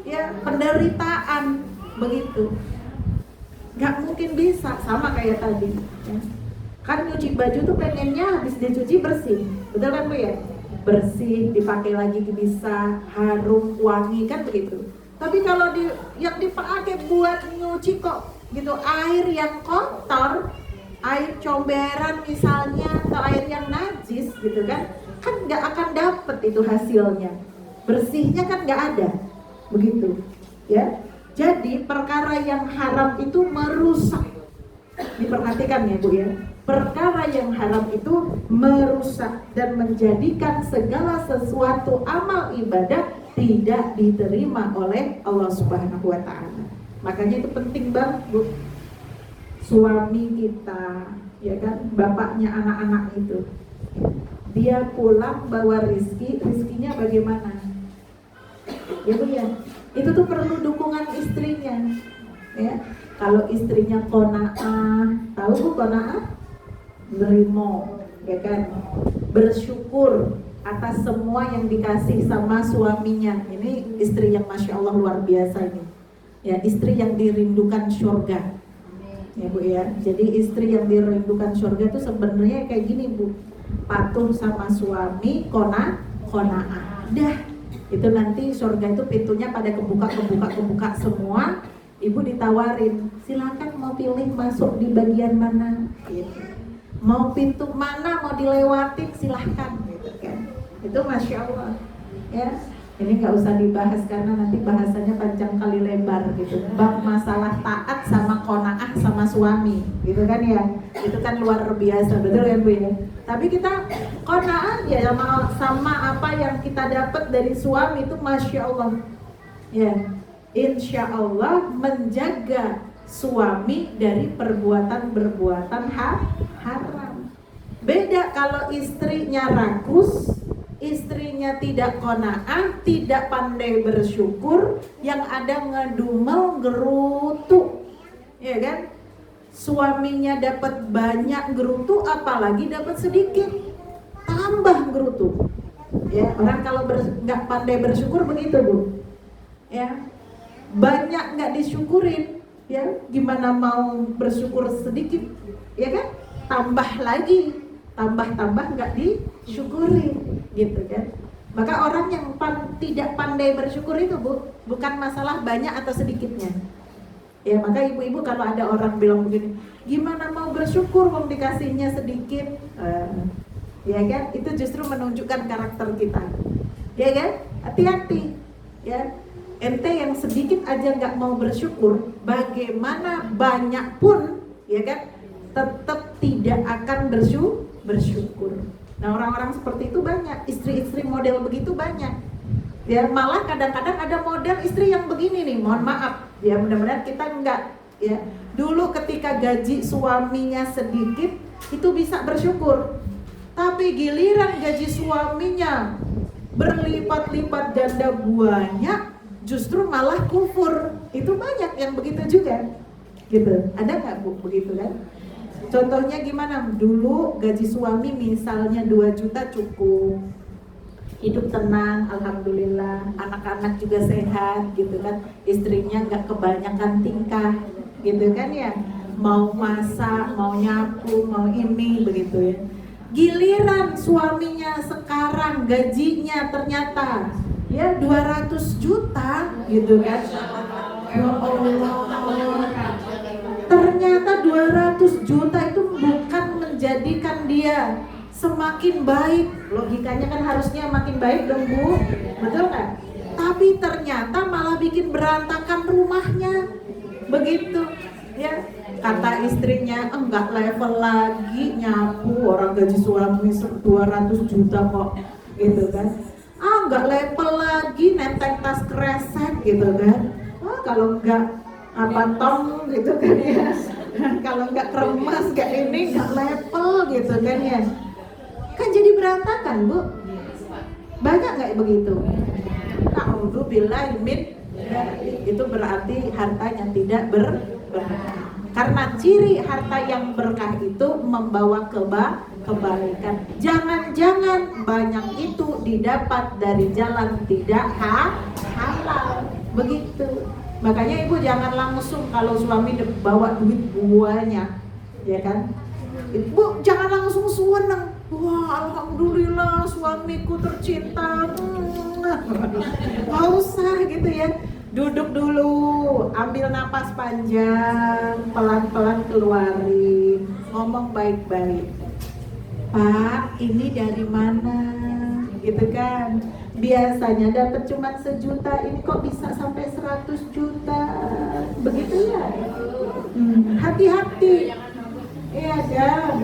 Ya, penderitaan begitu. Nggak mungkin bisa, sama kayak tadi ya. Kan nyuci baju tuh pengennya habis dicuci bersih, betul kan Bu ya? Bersih, dipakai lagi bisa harum, wangi kan begitu. Tapi kalau yang dipakai buat nyuci kok gitu air yang kotor, air comberan misalnya, atau air yang najis gitu kan nggak akan dapet itu hasilnya. Bersihnya kan nggak ada, begitu ya. Jadi perkara yang haram itu merusak. Diperhatikan ya Bu ya. Perkara yang haram itu merusak dan menjadikan segala sesuatu amal ibadah tidak diterima oleh Allah Subhanahu wa taala. Makanya itu penting banget Bu. Suami kita, ya kan, bapaknya anak-anak itu, dia pulang bawa rizkinya bagaimana? Ya Bu ya. Itu tuh perlu dukungan istrinya. Ya. Kalau istrinya qanaah, tahu Bu qanaah? Nerimo, ya kan, bersyukur atas semua yang dikasih sama suaminya. Ini istri yang masya Allah luar biasa ini. Ya, istri yang dirindukan surga. Ya Bu ya. Jadi istri yang dirindukan surga itu sebenarnya kayak gini Bu. Patuh sama suami, qanaah. Dah, itu nanti surga itu pintunya pada kebuka semua. Ibu ditawarin, silakan mau pilih masuk di bagian mana, gitu. Mau pintu mana mau dilewatin silahkan gitu kan. Itu masya Allah ya. Ini nggak usah dibahas karena nanti bahasanya panjang kali lebar gitu. Bab masalah taat sama qanaah sama suami gitu kan ya. Itu kan luar biasa, betul kan Bu ya. Tapi kita qanaah ya sama apa yang kita dapat dari suami itu masya Allah ya. Insya Allah menjaga suami dari perbuatan haram. Beda kalau istrinya rakus, istrinya tidak qanaah, tidak pandai bersyukur, yang ada ngedumel, gerutu, ya kan? Suaminya dapat banyak gerutu, apalagi dapat sedikit, tambah gerutu. Ya, orang kalau nggak pandai bersyukur begitu Bu. Ya, banyak nggak disyukurin. Ya, gimana mau bersyukur sedikit, ya kan? Tambah lagi, tambah nggak disyukuri, gitu kan? Maka orang yang tidak pandai bersyukur itu bukan masalah banyak atau sedikitnya. Ya, maka ibu-ibu kalau ada orang bilang begini, gimana mau bersyukur kalau dikasihnya sedikit, ya kan? Itu justru menunjukkan karakter kita, ya kan? Hati-hati, ya. Ente yang sedikit aja nggak mau bersyukur, bagaimana banyak pun, ya kan? Tetap tidak akan bersyukur. Nah, orang-orang seperti itu banyak, istri-istri model begitu banyak. Ya, malah kadang-kadang ada model istri yang begini nih, mohon maaf. Ya, mudah-mudahan kita enggak, ya. Dulu ketika gaji suaminya sedikit, itu bisa bersyukur. Tapi giliran gaji suaminya berlipat-lipat ganda banyak, justru malah kufur. Itu banyak yang begitu juga. Gitu. Ada nggak Bu begitu kan? Contohnya gimana? Dulu gaji suami misalnya 2 juta cukup, hidup tenang, alhamdulillah, anak-anak juga sehat, gitu kan, istrinya nggak kebanyakan tingkah, gitu kan ya, mau masak, mau nyapu, mau ini, begitu ya. Giliran suaminya sekarang gajinya ternyata ya 200 juta, gitu kan. Ya Allah, ternyata 200 juta itu bukan menjadikan dia semakin baik. Logikanya kan harusnya makin baik dong Bu, betul nggak? Tapi ternyata malah bikin berantakan rumahnya. Begitu ya, kata istrinya, enggak level lagi nyapu, orang gaji suami 200 juta kok, gitu kan. Enggak level lagi nenteng tas kresek, gitu kan. Kalau enggak tong, gitu kan ya. Kalau enggak kremes, enggak ini, enggak level, gitu kan ya. Kan jadi berantakan Bu. Banyak nggak begitu? A'udzubillahi min, itu berarti hartanya tidak berkah. Karena ciri harta yang berkah itu membawa kebaikan. Jangan-jangan banyak itu didapat dari jalan tidak halal. Begitu. Makanya ibu jangan langsung kalau suami bawa duit banyak, ya kan? Ibu jangan langsung seneng. Wah, alhamdulillah suamiku tercinta. Nggak usah gitu ya. Duduk dulu, ambil napas panjang, pelan-pelan keluarin, ngomong baik-baik. Pak, ini dari mana? Gitu kan. Biasanya dapat cuma 1 juta, ini kok bisa sampai 100 juta. Begitu ya. Hati-hati. Iya kan.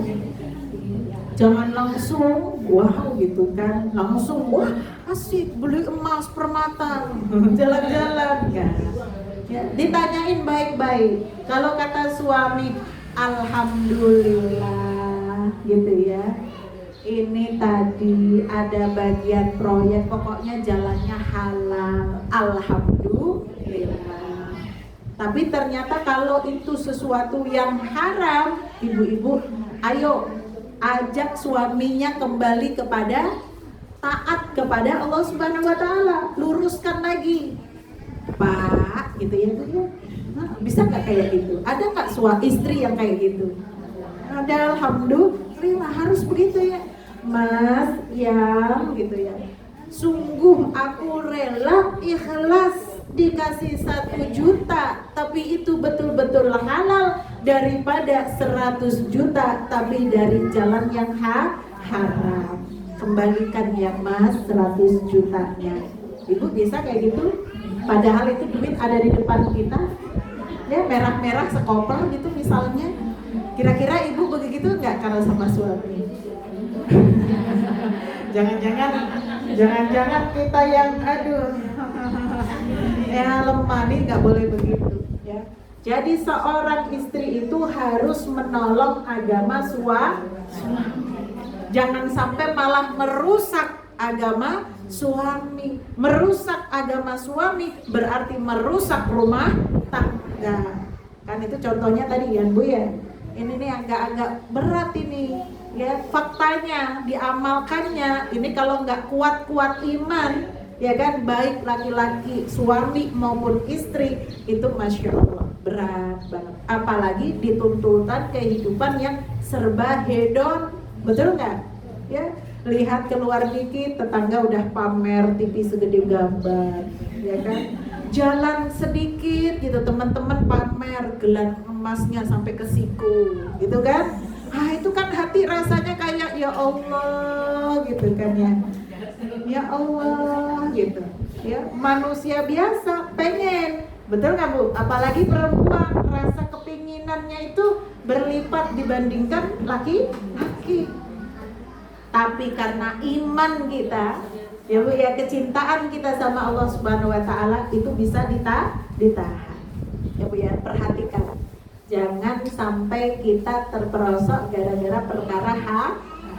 Jangan langsung wow gitu kan, langsung wah asik beli emas permata, jalan-jalan kan. Ya, ditanyain baik-baik. Kalau kata suami alhamdulillah gitu ya, ini tadi ada bagian proyek, pokoknya jalannya halal, alhamdulillah. Tapi ternyata kalau itu sesuatu yang haram, ibu-ibu ayo ajak suaminya kembali kepada taat kepada Allah Subhanahu wa taala, luruskan lagi. Pak, gitu ya Bu ya. Nah, bisa nggak kayak gitu? Ada nggak istri yang kayak gitu? Ada, alhamdulillah, harus begitu ya. Mas, yang gitu ya. Sungguh aku rela ikhlas dikasih 1 juta, tapi itu betul-betul halal daripada 100 juta tapi dari jalan yang haram. Kembalikan ya Mas 100 jutanya. Ibu bisa kayak gitu? Padahal itu duit ada di depan kita, ya merah-merah sekoper gitu misalnya. Kira-kira ibu begitu nggak kalau sama suami? Jangan-jangan kita yang aduh ya lemah nih, nggak boleh begitu ya. Jadi seorang istri itu harus menolong agama suami. Jangan sampai malah merusak agama suami. Merusak agama suami berarti merusak rumah tangga. Kan itu contohnya tadi ya Bu ya. Ini nih agak-agak berat ini ya, faktanya diamalkannya. Ini kalau nggak kuat-kuat iman, ya kan, baik laki-laki suami maupun istri, itu masya Allah berat banget. Apalagi dituntutan kehidupan yang serba hedon, betul nggak? Ya, lihat keluar dikit tetangga udah pamer TV segede gambar, ya kan? Jalan sedikit gitu teman-teman pamer gelang emasnya sampai ke siku, gitu kan? Ah itu kan hati rasanya kayak ya Allah gitu kan ya. Ya Allah gitu. Ya, manusia biasa pengen, betul nggak Bu? Apalagi perempuan, rasa kepinginannya itu berlipat dibandingkan laki-laki. Tapi karena iman kita, ya Bu ya, kecintaan kita sama Allah Subhanahu Wa Taala itu bisa ditahan. Ya Bu ya, perhatikan, jangan sampai kita terperosok gara-gara perkara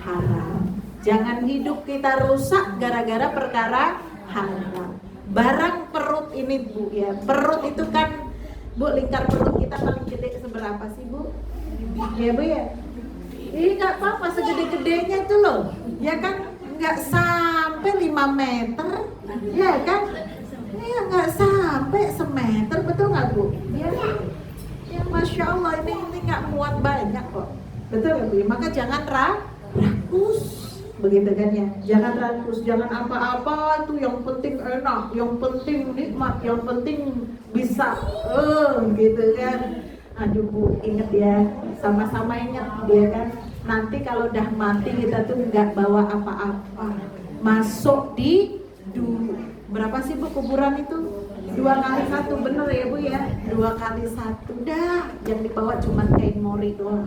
haram. Jangan hidup kita rusak gara-gara perkara haram. Barang perut ini Bu ya, perut itu kan Bu, lingkar perut kita paling gede seberapa sih Bu? Ya Bu ya, ini nggak apa-apa segede-gedenya itu loh, ya kan? Nggak sampai 5 meter, ya kan? Ya nggak sampai semeter, betul nggak Bu? Ya, ya Masya Allah ini nggak muat banyak kok, betul nggak Bu? Maka jangan rakus. Begitu kan ya, jangan rakus, jangan apa-apa itu yang penting enak, yang penting nikmat, yang penting bisa, gitu kan. Aduh Bu, inget ya, sama-sama inget dia kan. Nanti kalau udah mati kita tuh nggak bawa apa-apa, masuk di dulu. Berapa sih Bu kuburan itu? 2 kali 1, bener ya Bu ya? 2 kali 1, dah. Yang dibawa cuma kain mori doang,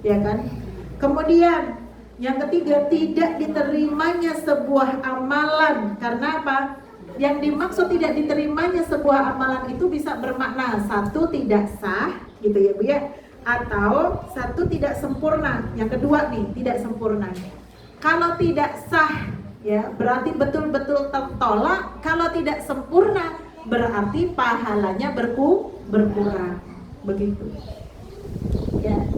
ya kan? Kemudian yang ketiga, tidak diterimanya sebuah amalan. Karena apa? Yang dimaksud tidak diterimanya sebuah amalan itu bisa bermakna 1 tidak sah, gitu ya Bu ya, atau 1 tidak sempurna. Yang kedua nih, tidak sempurna. Kalau tidak sah ya berarti betul-betul tertolak. Kalau tidak sempurna berarti pahalanya berkurang. Begitu. Ya.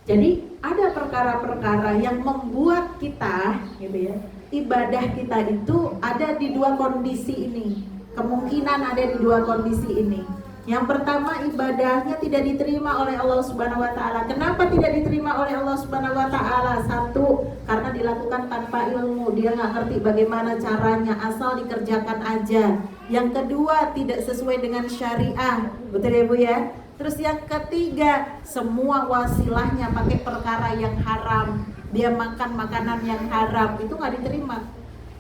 Jadi ada perkara-perkara yang membuat kita gitu ya, ibadah kita itu ada di 2 kondisi ini. Kemungkinan ada di 2 kondisi ini. Yang pertama, ibadahnya tidak diterima oleh Allah Subhanahu Wa Taala. Kenapa tidak diterima oleh Allah Subhanahu Wa Taala? 1, karena dilakukan tanpa ilmu, dia nggak ngerti bagaimana caranya, asal dikerjakan aja. Yang kedua, tidak sesuai dengan syariah, betul ya Bu ya? Terus yang ketiga, semua wasilahnya pakai perkara yang haram. Dia makan makanan yang haram, itu nggak diterima,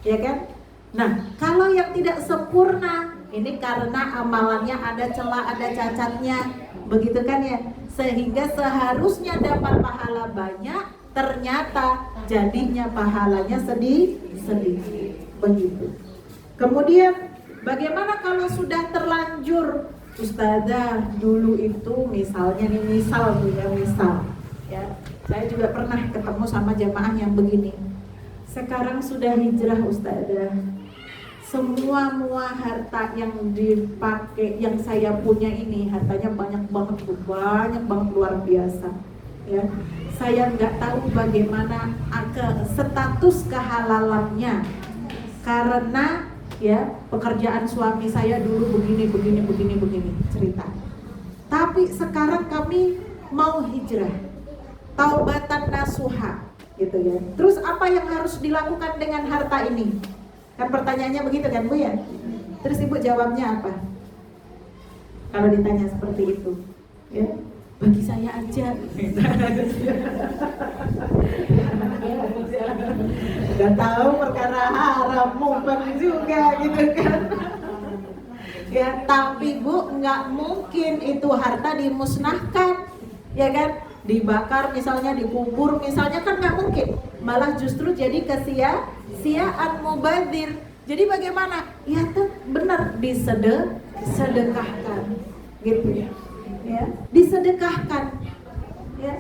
ya kan? Nah, kalau yang tidak sempurna, ini karena amalannya ada celah, ada cacatnya, begitu kan ya? Sehingga seharusnya dapat pahala banyak, ternyata jadinya pahalanya sedikit, begitu. Kemudian, bagaimana kalau sudah terlanjur? Ustazah dulu itu misalnya nih, misal ya, saya juga pernah ketemu sama jamaah yang begini. Sekarang sudah hijrah Ustazah, semua harta yang dipakai, yang saya punya ini hartanya banyak banget luar biasa. Ya, saya nggak tahu bagaimana status kehalalannya karena ya pekerjaan suami saya dulu begini cerita. Tapi sekarang kami mau hijrah, taubatan nasuha, gitu ya. Terus apa yang harus dilakukan dengan harta ini? Kan pertanyaannya begitu kan Bu ya? Terus Ibu jawabnya apa? Kalau ditanya seperti itu, ya bagi saya aja. Gak tahu perkara haram mubah juga gitu kan. Ya tapi Bu, nggak mungkin itu harta dimusnahkan, ya kan? Dibakar misalnya, dikubur misalnya, kan nggak mungkin. Malah justru jadi kesia-siaan mubadzir. Jadi bagaimana? Ya tuh benar, disedekahkan, gitu ya. Ya, disedekahkan. Ya.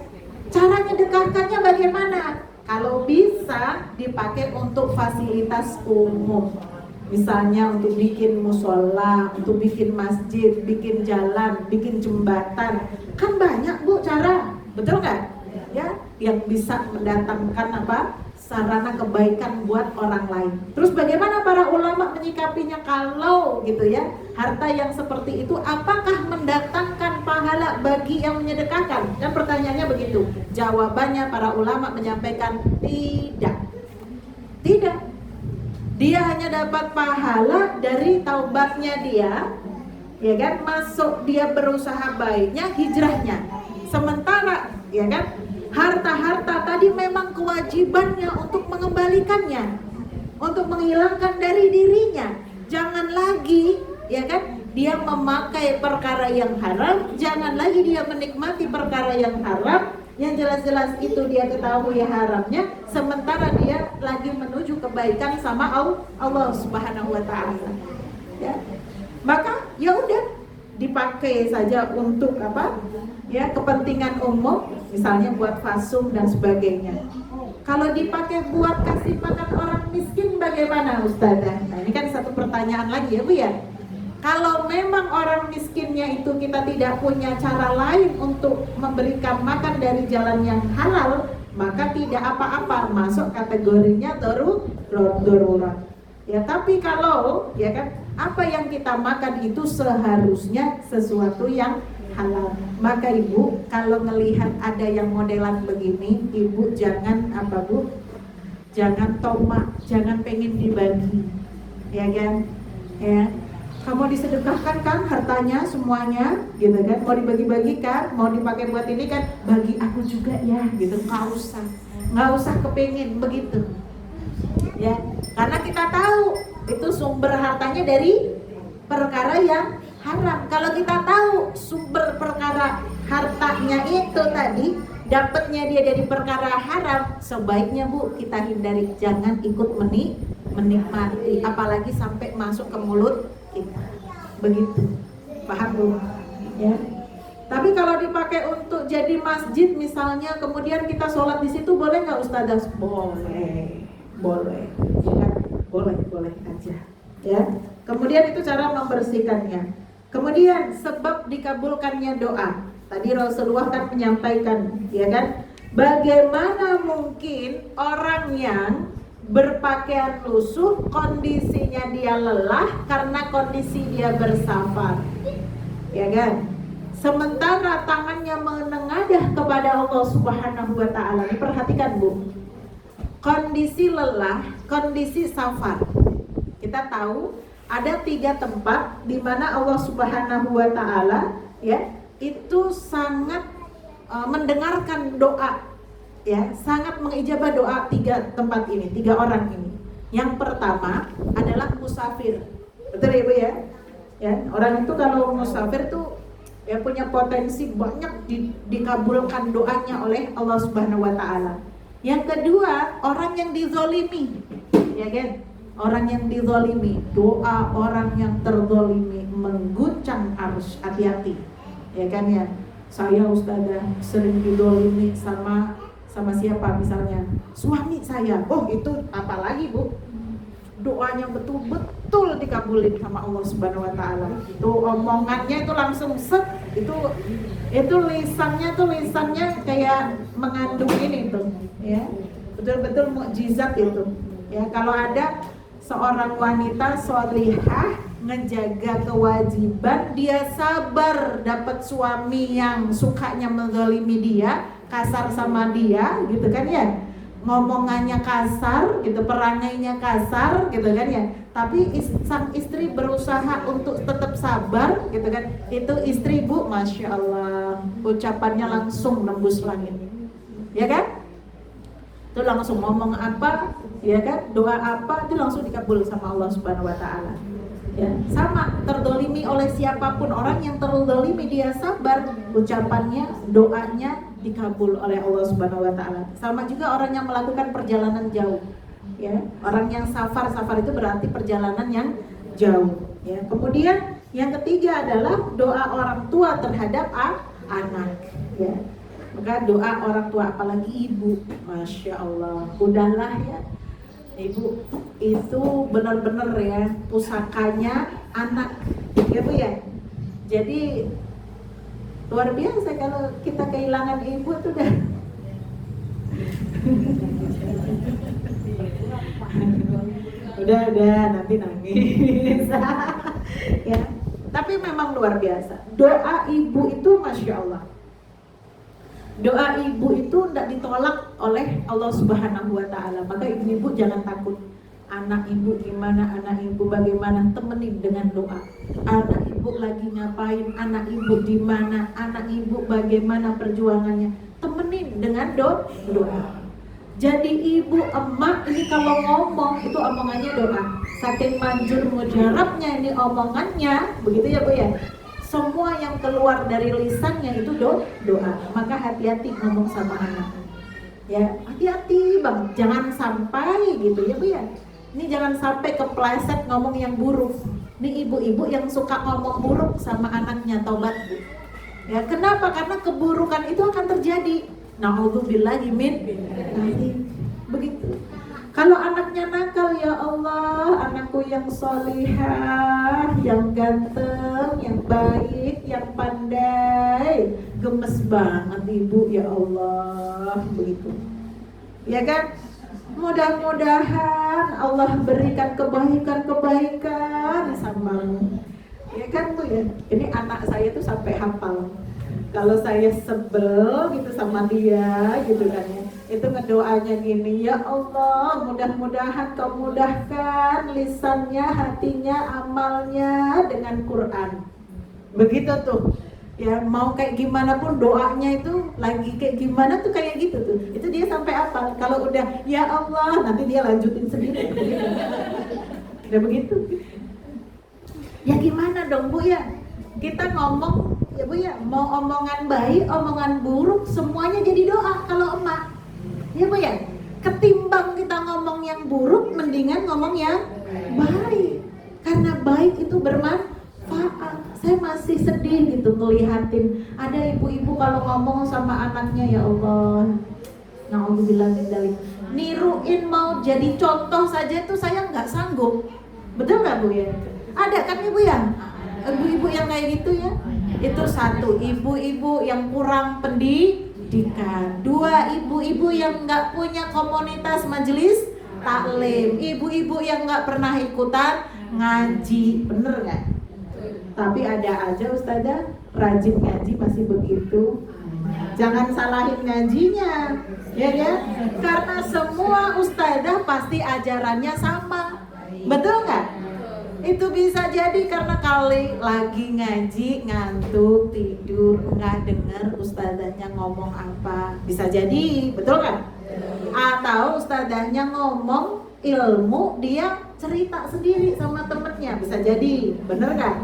Cara nyedekahkannya bagaimana? Kalau bisa dipakai untuk fasilitas umum. Misalnya untuk bikin musola, untuk bikin masjid, bikin jalan, bikin jembatan. Kan banyak Bu cara, betul nggak? Ya, yang bisa mendatangkan sarana kebaikan buat orang lain. Terus bagaimana para ulama menyikapinya kalau gitu ya, harta yang seperti itu apakah mendatangkan pahala bagi yang menyedekahkan? Dan pertanyaannya begitu. Jawabannya para ulama menyampaikan tidak. Tidak. Dia hanya dapat pahala dari taubatnya dia, ya kan, masuk dia berusaha baiknya, hijrahnya. Sementara, ya kan, harta-harta tadi memang kewajibannya untuk mengembalikannya, untuk menghilangkan dari dirinya. Jangan lagi, ya kan, dia memakai perkara yang haram, jangan lagi dia menikmati perkara yang haram, yang jelas-jelas itu dia ketahui haramnya, sementara dia lagi menuju kebaikan sama Allah Subhanahu wa taala. Ya. Maka ya udah dipakai saja untuk apa? Ya, kepentingan umum, misalnya buat fasum dan sebagainya. Kalau dipakai buat kasih makan orang miskin bagaimana, Ustazah? Nah, ini kan satu pertanyaan lagi ya, Bu ya. Kalau memang orang miskinnya itu kita tidak punya cara lain untuk memberikan makan dari jalan yang halal, maka tidak apa-apa, masuk kategorinya darurat. Ya, tapi kalau ya kan apa yang kita makan itu seharusnya sesuatu yang halal. Maka Ibu, kalau melihat ada yang modelan begini, Ibu jangan apa Bu? Jangan tomak, jangan pengen dibagi. Ya kan? Ya. Kamu disedekahkan kan hartanya semuanya, gitu kan? Mau dibagi-bagikan, mau dipakai buat ini kan, bagi aku juga ya, gitu. Nggak usah kepengin begitu, ya. Karena kita tahu itu sumber hartanya dari perkara yang haram. Kalau kita tahu sumber perkara hartanya itu tadi dapatnya dia dari perkara haram, sebaiknya Bu kita hindari, jangan ikut menikmati, apalagi sampai masuk ke mulut kita. Begitu. Paham Bu? Ya. Tapi kalau dipakai untuk jadi masjid misalnya, kemudian kita sholat di situ, boleh nggak Ustazah? Boleh. Ya, boleh aja. Ya. Kemudian itu cara membersihkannya. Kemudian sebab dikabulkannya doa. Tadi Rasulullah kan menyampaikan, ya kan? Bagaimana mungkin orang yang berpakaian lusuh, kondisinya dia lelah karena kondisi dia bersafar, ya kan? Sementara tangannya menengadah kepada Allah Subhanahu wa taala. Perhatikan Bu, kondisi lelah, kondisi safar. Kita tahu ada 3 tempat di mana Allah Subhanahu wa taala ya itu sangat mendengarkan doa, ya, sangat mengijabah doa 3 tempat ini, 3 orang ini. Yang pertama adalah musafir, betul ya Bu ya? Ya, orang itu kalau musafir tuh ya punya potensi banyak dikabulkan doanya oleh Allah Subhanahu wa taala. Yang kedua, orang yang dizolimi, ya kan? Orang yang dizolimi, doa orang yang terzolimi mengguncang arus, hati-hati, ya kan ya? Saya Ustazah sering dizolimi sama siapa misalnya? Suami saya. Oh itu apalagi Bu? Doanya betul-betul dikabulin sama Allah Subhanahu wa taala. Itu omongannya itu langsung set, itu lisannya kayak mengandung ini tuh, ya. Betul-betul mukjizat itu. Ya, kalau ada seorang wanita sholihah ngejaga kewajiban, dia sabar dapat suami yang sukanya menzalimi dia, kasar sama dia, gitu kan ya, ngomongannya kasar, gitu, perangainya kasar, gitu kan ya. Tapi sang istri berusaha untuk tetap sabar, gitu kan. Itu istri Bu, masya Allah, ucapannya langsung nembus langit, ya kan? Itu langsung ngomong apa, ya kan? Doa apa, itu langsung dikabul sama Allah Subhanahu wa taala. Ya, sama terdolimi oleh siapapun, orang yang terdolimi dia sabar, ucapannya, doanya dikabul oleh Allah Subhanahu wa taala. Sama juga orang yang melakukan perjalanan jauh, ya. Orang yang safar itu berarti perjalanan yang jauh, ya. Kemudian yang ketiga adalah doa orang tua terhadap anak, ya. Maka doa orang tua, apalagi ibu, masya Allah, udahlah ya, ibu itu benar-benar ya pusakanya anak, ya Bu ya. Jadi luar biasa kalau kita kehilangan ibu tuh dah. udah nanti nangis. Ya, tapi memang luar biasa. Doa ibu itu masya Allah. Doa ibu itu tidak ditolak oleh Allah Subhanahu wa Ta'ala. Maka ibu jangan takut. Anak ibu gimana, anak ibu bagaimana, temenin dengan doa. Anak ibu lagi ngapain, anak ibu di mana, anak ibu bagaimana perjuangannya, temenin dengan doa. Jadi ibu, emak ini kalau ngomong itu omongannya doa. Saking manjur mujarabnya ini omongannya, begitu ya Bu ya. Semua yang keluar dari lisannya itu doa. Maka hati-hati ngomong sama anak. Ya, hati-hati Bang, jangan sampai gitu ya Bu ya. Ini jangan sampai kepleset ngomong yang buruk. Ini ibu-ibu yang suka ngomong buruk sama anaknya, taubat Bu. Ya, kenapa? Karena keburukan itu akan terjadi. Na'udzubillahi min begitu. Kalau anaknya nakal, ya Allah, anakku yang solihah, yang ganteng, yang baik, yang pandai, gemes banget ibu, ya Allah, begitu. Ya kan? Mudah-mudahan Allah berikan kebaikan-kebaikan samamu. Ya kan Bu ya? Ini anak saya tuh sampai hafal. Kalau saya sebel gitu sama dia gitu kan ya, itu ngedoanya gini, ya Allah mudah-mudahan kau mudahkan lisannya, hatinya, amalnya dengan Quran. Begitu tuh. Ya mau kayak gimana pun doanya itu lagi kayak gimana tuh kayak gitu tuh. Itu dia sampai apa? Kalau udah ya Allah, nanti dia lanjutin sendiri. Udah begitu. Ya gimana dong Bu ya? Kita ngomong ya Bu ya, mau omongan baik, omongan buruk, semuanya jadi doa kalau emak. Ya Bu ya, ketimbang kita ngomong yang buruk, mendingan ngomong yang baik. Karena baik itu bermanfaat. Saya masih sedih gitu ngelihatin ada ibu-ibu kalau ngomong sama anaknya, ya Allah, na'udzubillah min dzalik, niruin mau jadi contoh saja tuh saya nggak sanggup. Betul nggak Bu ya? Ada kan Ibu ya? Ibu-ibu yang kayak gitu ya. Itu satu, ibu-ibu yang kurang pendidikan. Dua, ibu-ibu yang nggak punya komunitas majelis taklim. Ibu-ibu yang nggak pernah ikutan ngaji. Bener nggak? Tapi ada aja ustazah rajin ngaji masih begitu. Jangan salahin ngajinya, ya ya. Karena semua ustazah pasti ajarannya sama. Betul nggak? Itu bisa jadi karena kali lagi ngaji ngantuk, tidur, nggak dengar ustazahnya ngomong apa. Bisa jadi, betul kan? Atau ustazahnya ngomong ilmu, dia cerita sendiri sama temennya. Bisa jadi, bener kan?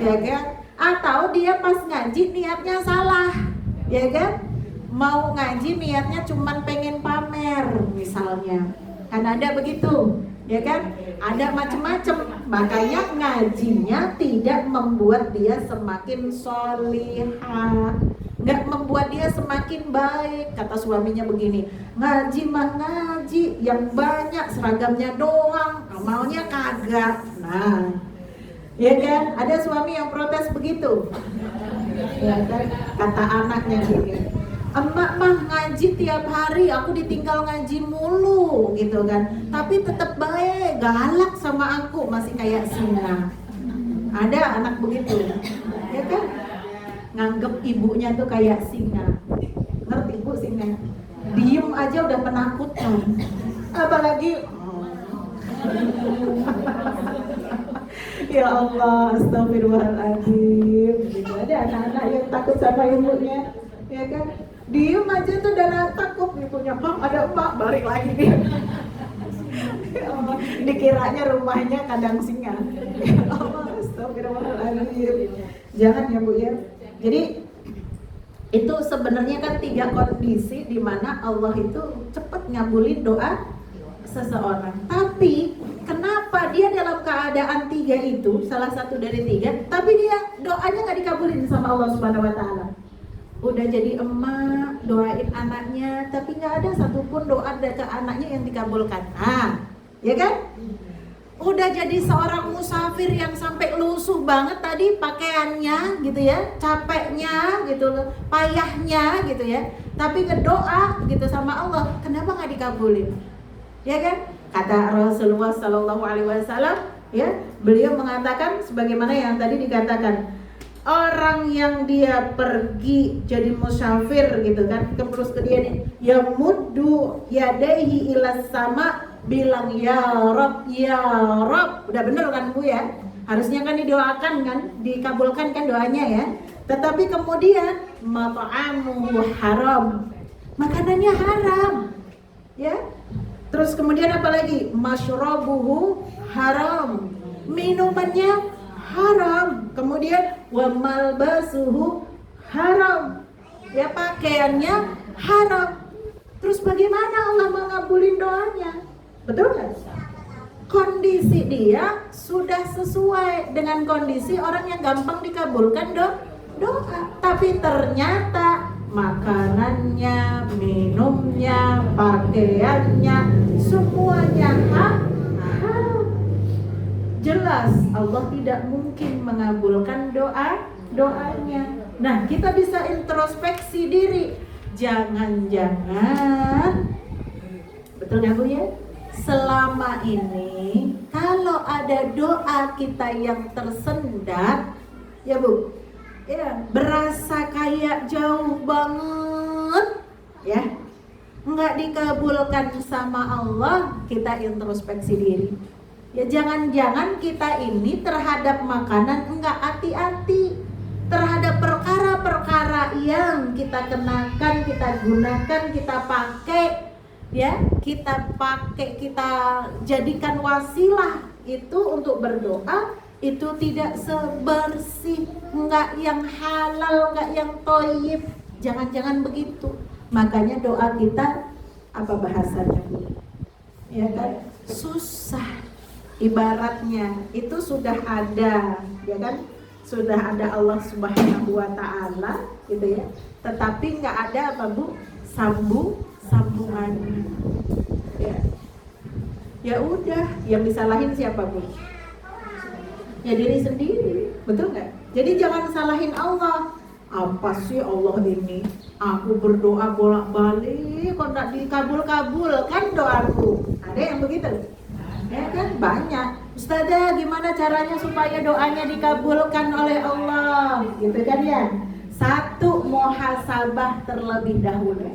Ya kan? Atau dia pas ngaji niatnya salah, ya kan? Mau ngaji niatnya cuman pengen pamer misalnya. Kan ada begitu. Ya kan, ada macam-macam. Makanya ngajinya tidak membuat dia semakin solihah, nggak membuat dia semakin baik. Kata suaminya begini, ngaji mah ngaji, yang banyak seragamnya doang, amalnya kagak. Nah, ya kan, ada suami yang protes begitu. Ya kan, kata anaknya gini, emak mah ngaji tiap hari, aku ditinggal ngaji mulu gitu kan, tapi tetap baik, galak sama aku, masih kayak singa. Ada anak begitu, ya kan? Nganggep ibunya tuh kayak singa. Ngerti Bu singa? Diem aja udah menakutkan. Apalagi ya Allah, astagfirullahaladzim. Ada anak-anak yang takut sama ibunya, ya kan? Diem aja tuh dan takut ibunya, ada emak, balik lagi dia. Ya Allah, dikiranya rumahnya kandang singa. Ya Allah, astagfirullahaladzim. Jangan ya Bu ya. Jadi itu sebenarnya kan 3 kondisi di mana Allah itu cepat ngabulin doa seseorang. Tapi kenapa dia dalam keadaan 3 itu, salah satu dari 3, tapi dia doanya nggak dikabulin sama Allah Subhanahu Wa Taala? Udah jadi emak, doain anaknya, tapi nggak ada satupun doa ke anaknya yang dikabulkan. Nah, ya kan? Udah jadi seorang musafir yang sampai lusuh banget tadi pakaiannya gitu ya, capeknya gitu loh, payahnya gitu ya, tapi ngedoa gitu sama Allah, kenapa nggak dikabulin? Ya kan? Kata Rasulullah Sallallahu Alaihi Wasallam, ya, beliau mengatakan sebagaimana yang tadi dikatakan, orang yang dia pergi jadi musafir gitu kan, terus ke dia nih, ya muddu yadaihi ilas sama, bilang ya Rob, ya Rob. Udah bener kan Bu ya? Harusnya kan didoakan kan, dikabulkan kan doanya ya. Tetapi kemudian mat'amuhu haram, makanannya haram ya. Terus kemudian apa lagi? Masyrabuhu haram, minumannya haram. Kemudian wa malbasuhu haram, ya pakaiannya haram. Terus bagaimana Allah mengabulin doanya? Betul kan? Kondisi dia sudah sesuai dengan kondisi orang yang gampang dikabulkan doa. Tapi ternyata makanannya, minumnya, pakaiannya, semuanya haram. Jelas Allah tidak mungkin mengabulkan doanya. Nah, kita bisa introspeksi diri. Jangan-jangan, betul nggak Bu ya? Selama ini kalau ada doa kita yang tersendat, ya Bu, ya berasa kayak jauh banget, ya nggak dikabulkan sama Allah, kita introspeksi diri. Ya jangan-jangan kita ini terhadap makanan enggak hati-hati, terhadap perkara-perkara yang kita kenakan, kita gunakan, kita pakai, ya kita jadikan wasilah itu untuk berdoa, itu tidak sebersih, enggak yang halal, enggak yang thayyib. Jangan-jangan begitu. Makanya doa kita apa bahasanya Bu? Ya kan? Susah. Ibaratnya itu sudah ada, ya kan? Sudah ada Allah Subhanahu wa taala gitu ya. Tetapi enggak ada apa Bu? Sambungannya. Ya udah, yang disalahin siapa Bu? Ya diri sendiri, betul nggak? Jadi jangan salahin Allah. Apa sih Allah ini? Aku berdoa bolak-balik kok nggak dikabul-kabul kan doaku? Ada yang begitu? Ya kan banyak. Ustazah, gimana caranya supaya doanya dikabulkan oleh Allah? Gitu kan ya? Satu, muhasabah terlebih dahulu.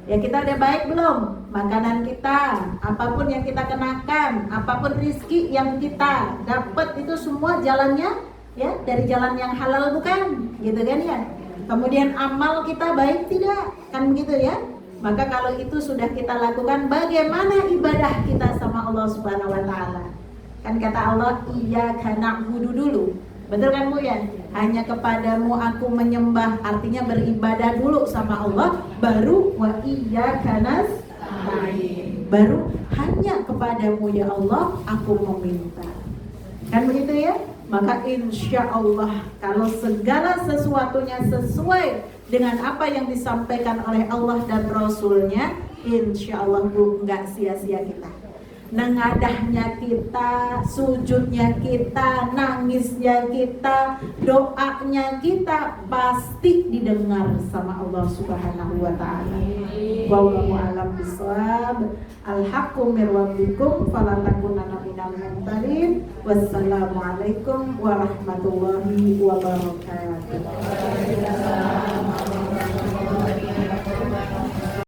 Ya kita udah baik belum? Makanan kita, apapun yang kita kenakan, apapun rizki yang kita dapat, itu semua jalannya ya dari jalan yang halal bukan? Gitu kan ya? Kemudian amal kita baik tidak? Kan begitu ya? Maka kalau itu sudah kita lakukan, bagaimana ibadah kita sama Allah Subhanahu wa taala? Kan kata Allah, iyyaka na'budu dulu. Betul kan Bu ya? Hanya kepadamu aku menyembah, artinya beribadah dulu sama Allah, baru wa iyyaka nasta'in. Baru hanya kepadamu ya Allah aku meminta. Kan begitu ya? Maka insya Allah kalau segala sesuatunya sesuai dengan apa yang disampaikan oleh Allah dan Rasulnya, insya Allah Bu, nggak sia-sia kita. Nengadahnya kita, sujudnya kita, nangisnya kita, doanya kita pasti didengar sama Allah Subhanahu wa taala. Wallahu a'lam bishawab. Al-haqqu mir rabbikum fala takunanna minal mumtarin. Wassalamualaikum warahmatullahi wabarakatuh.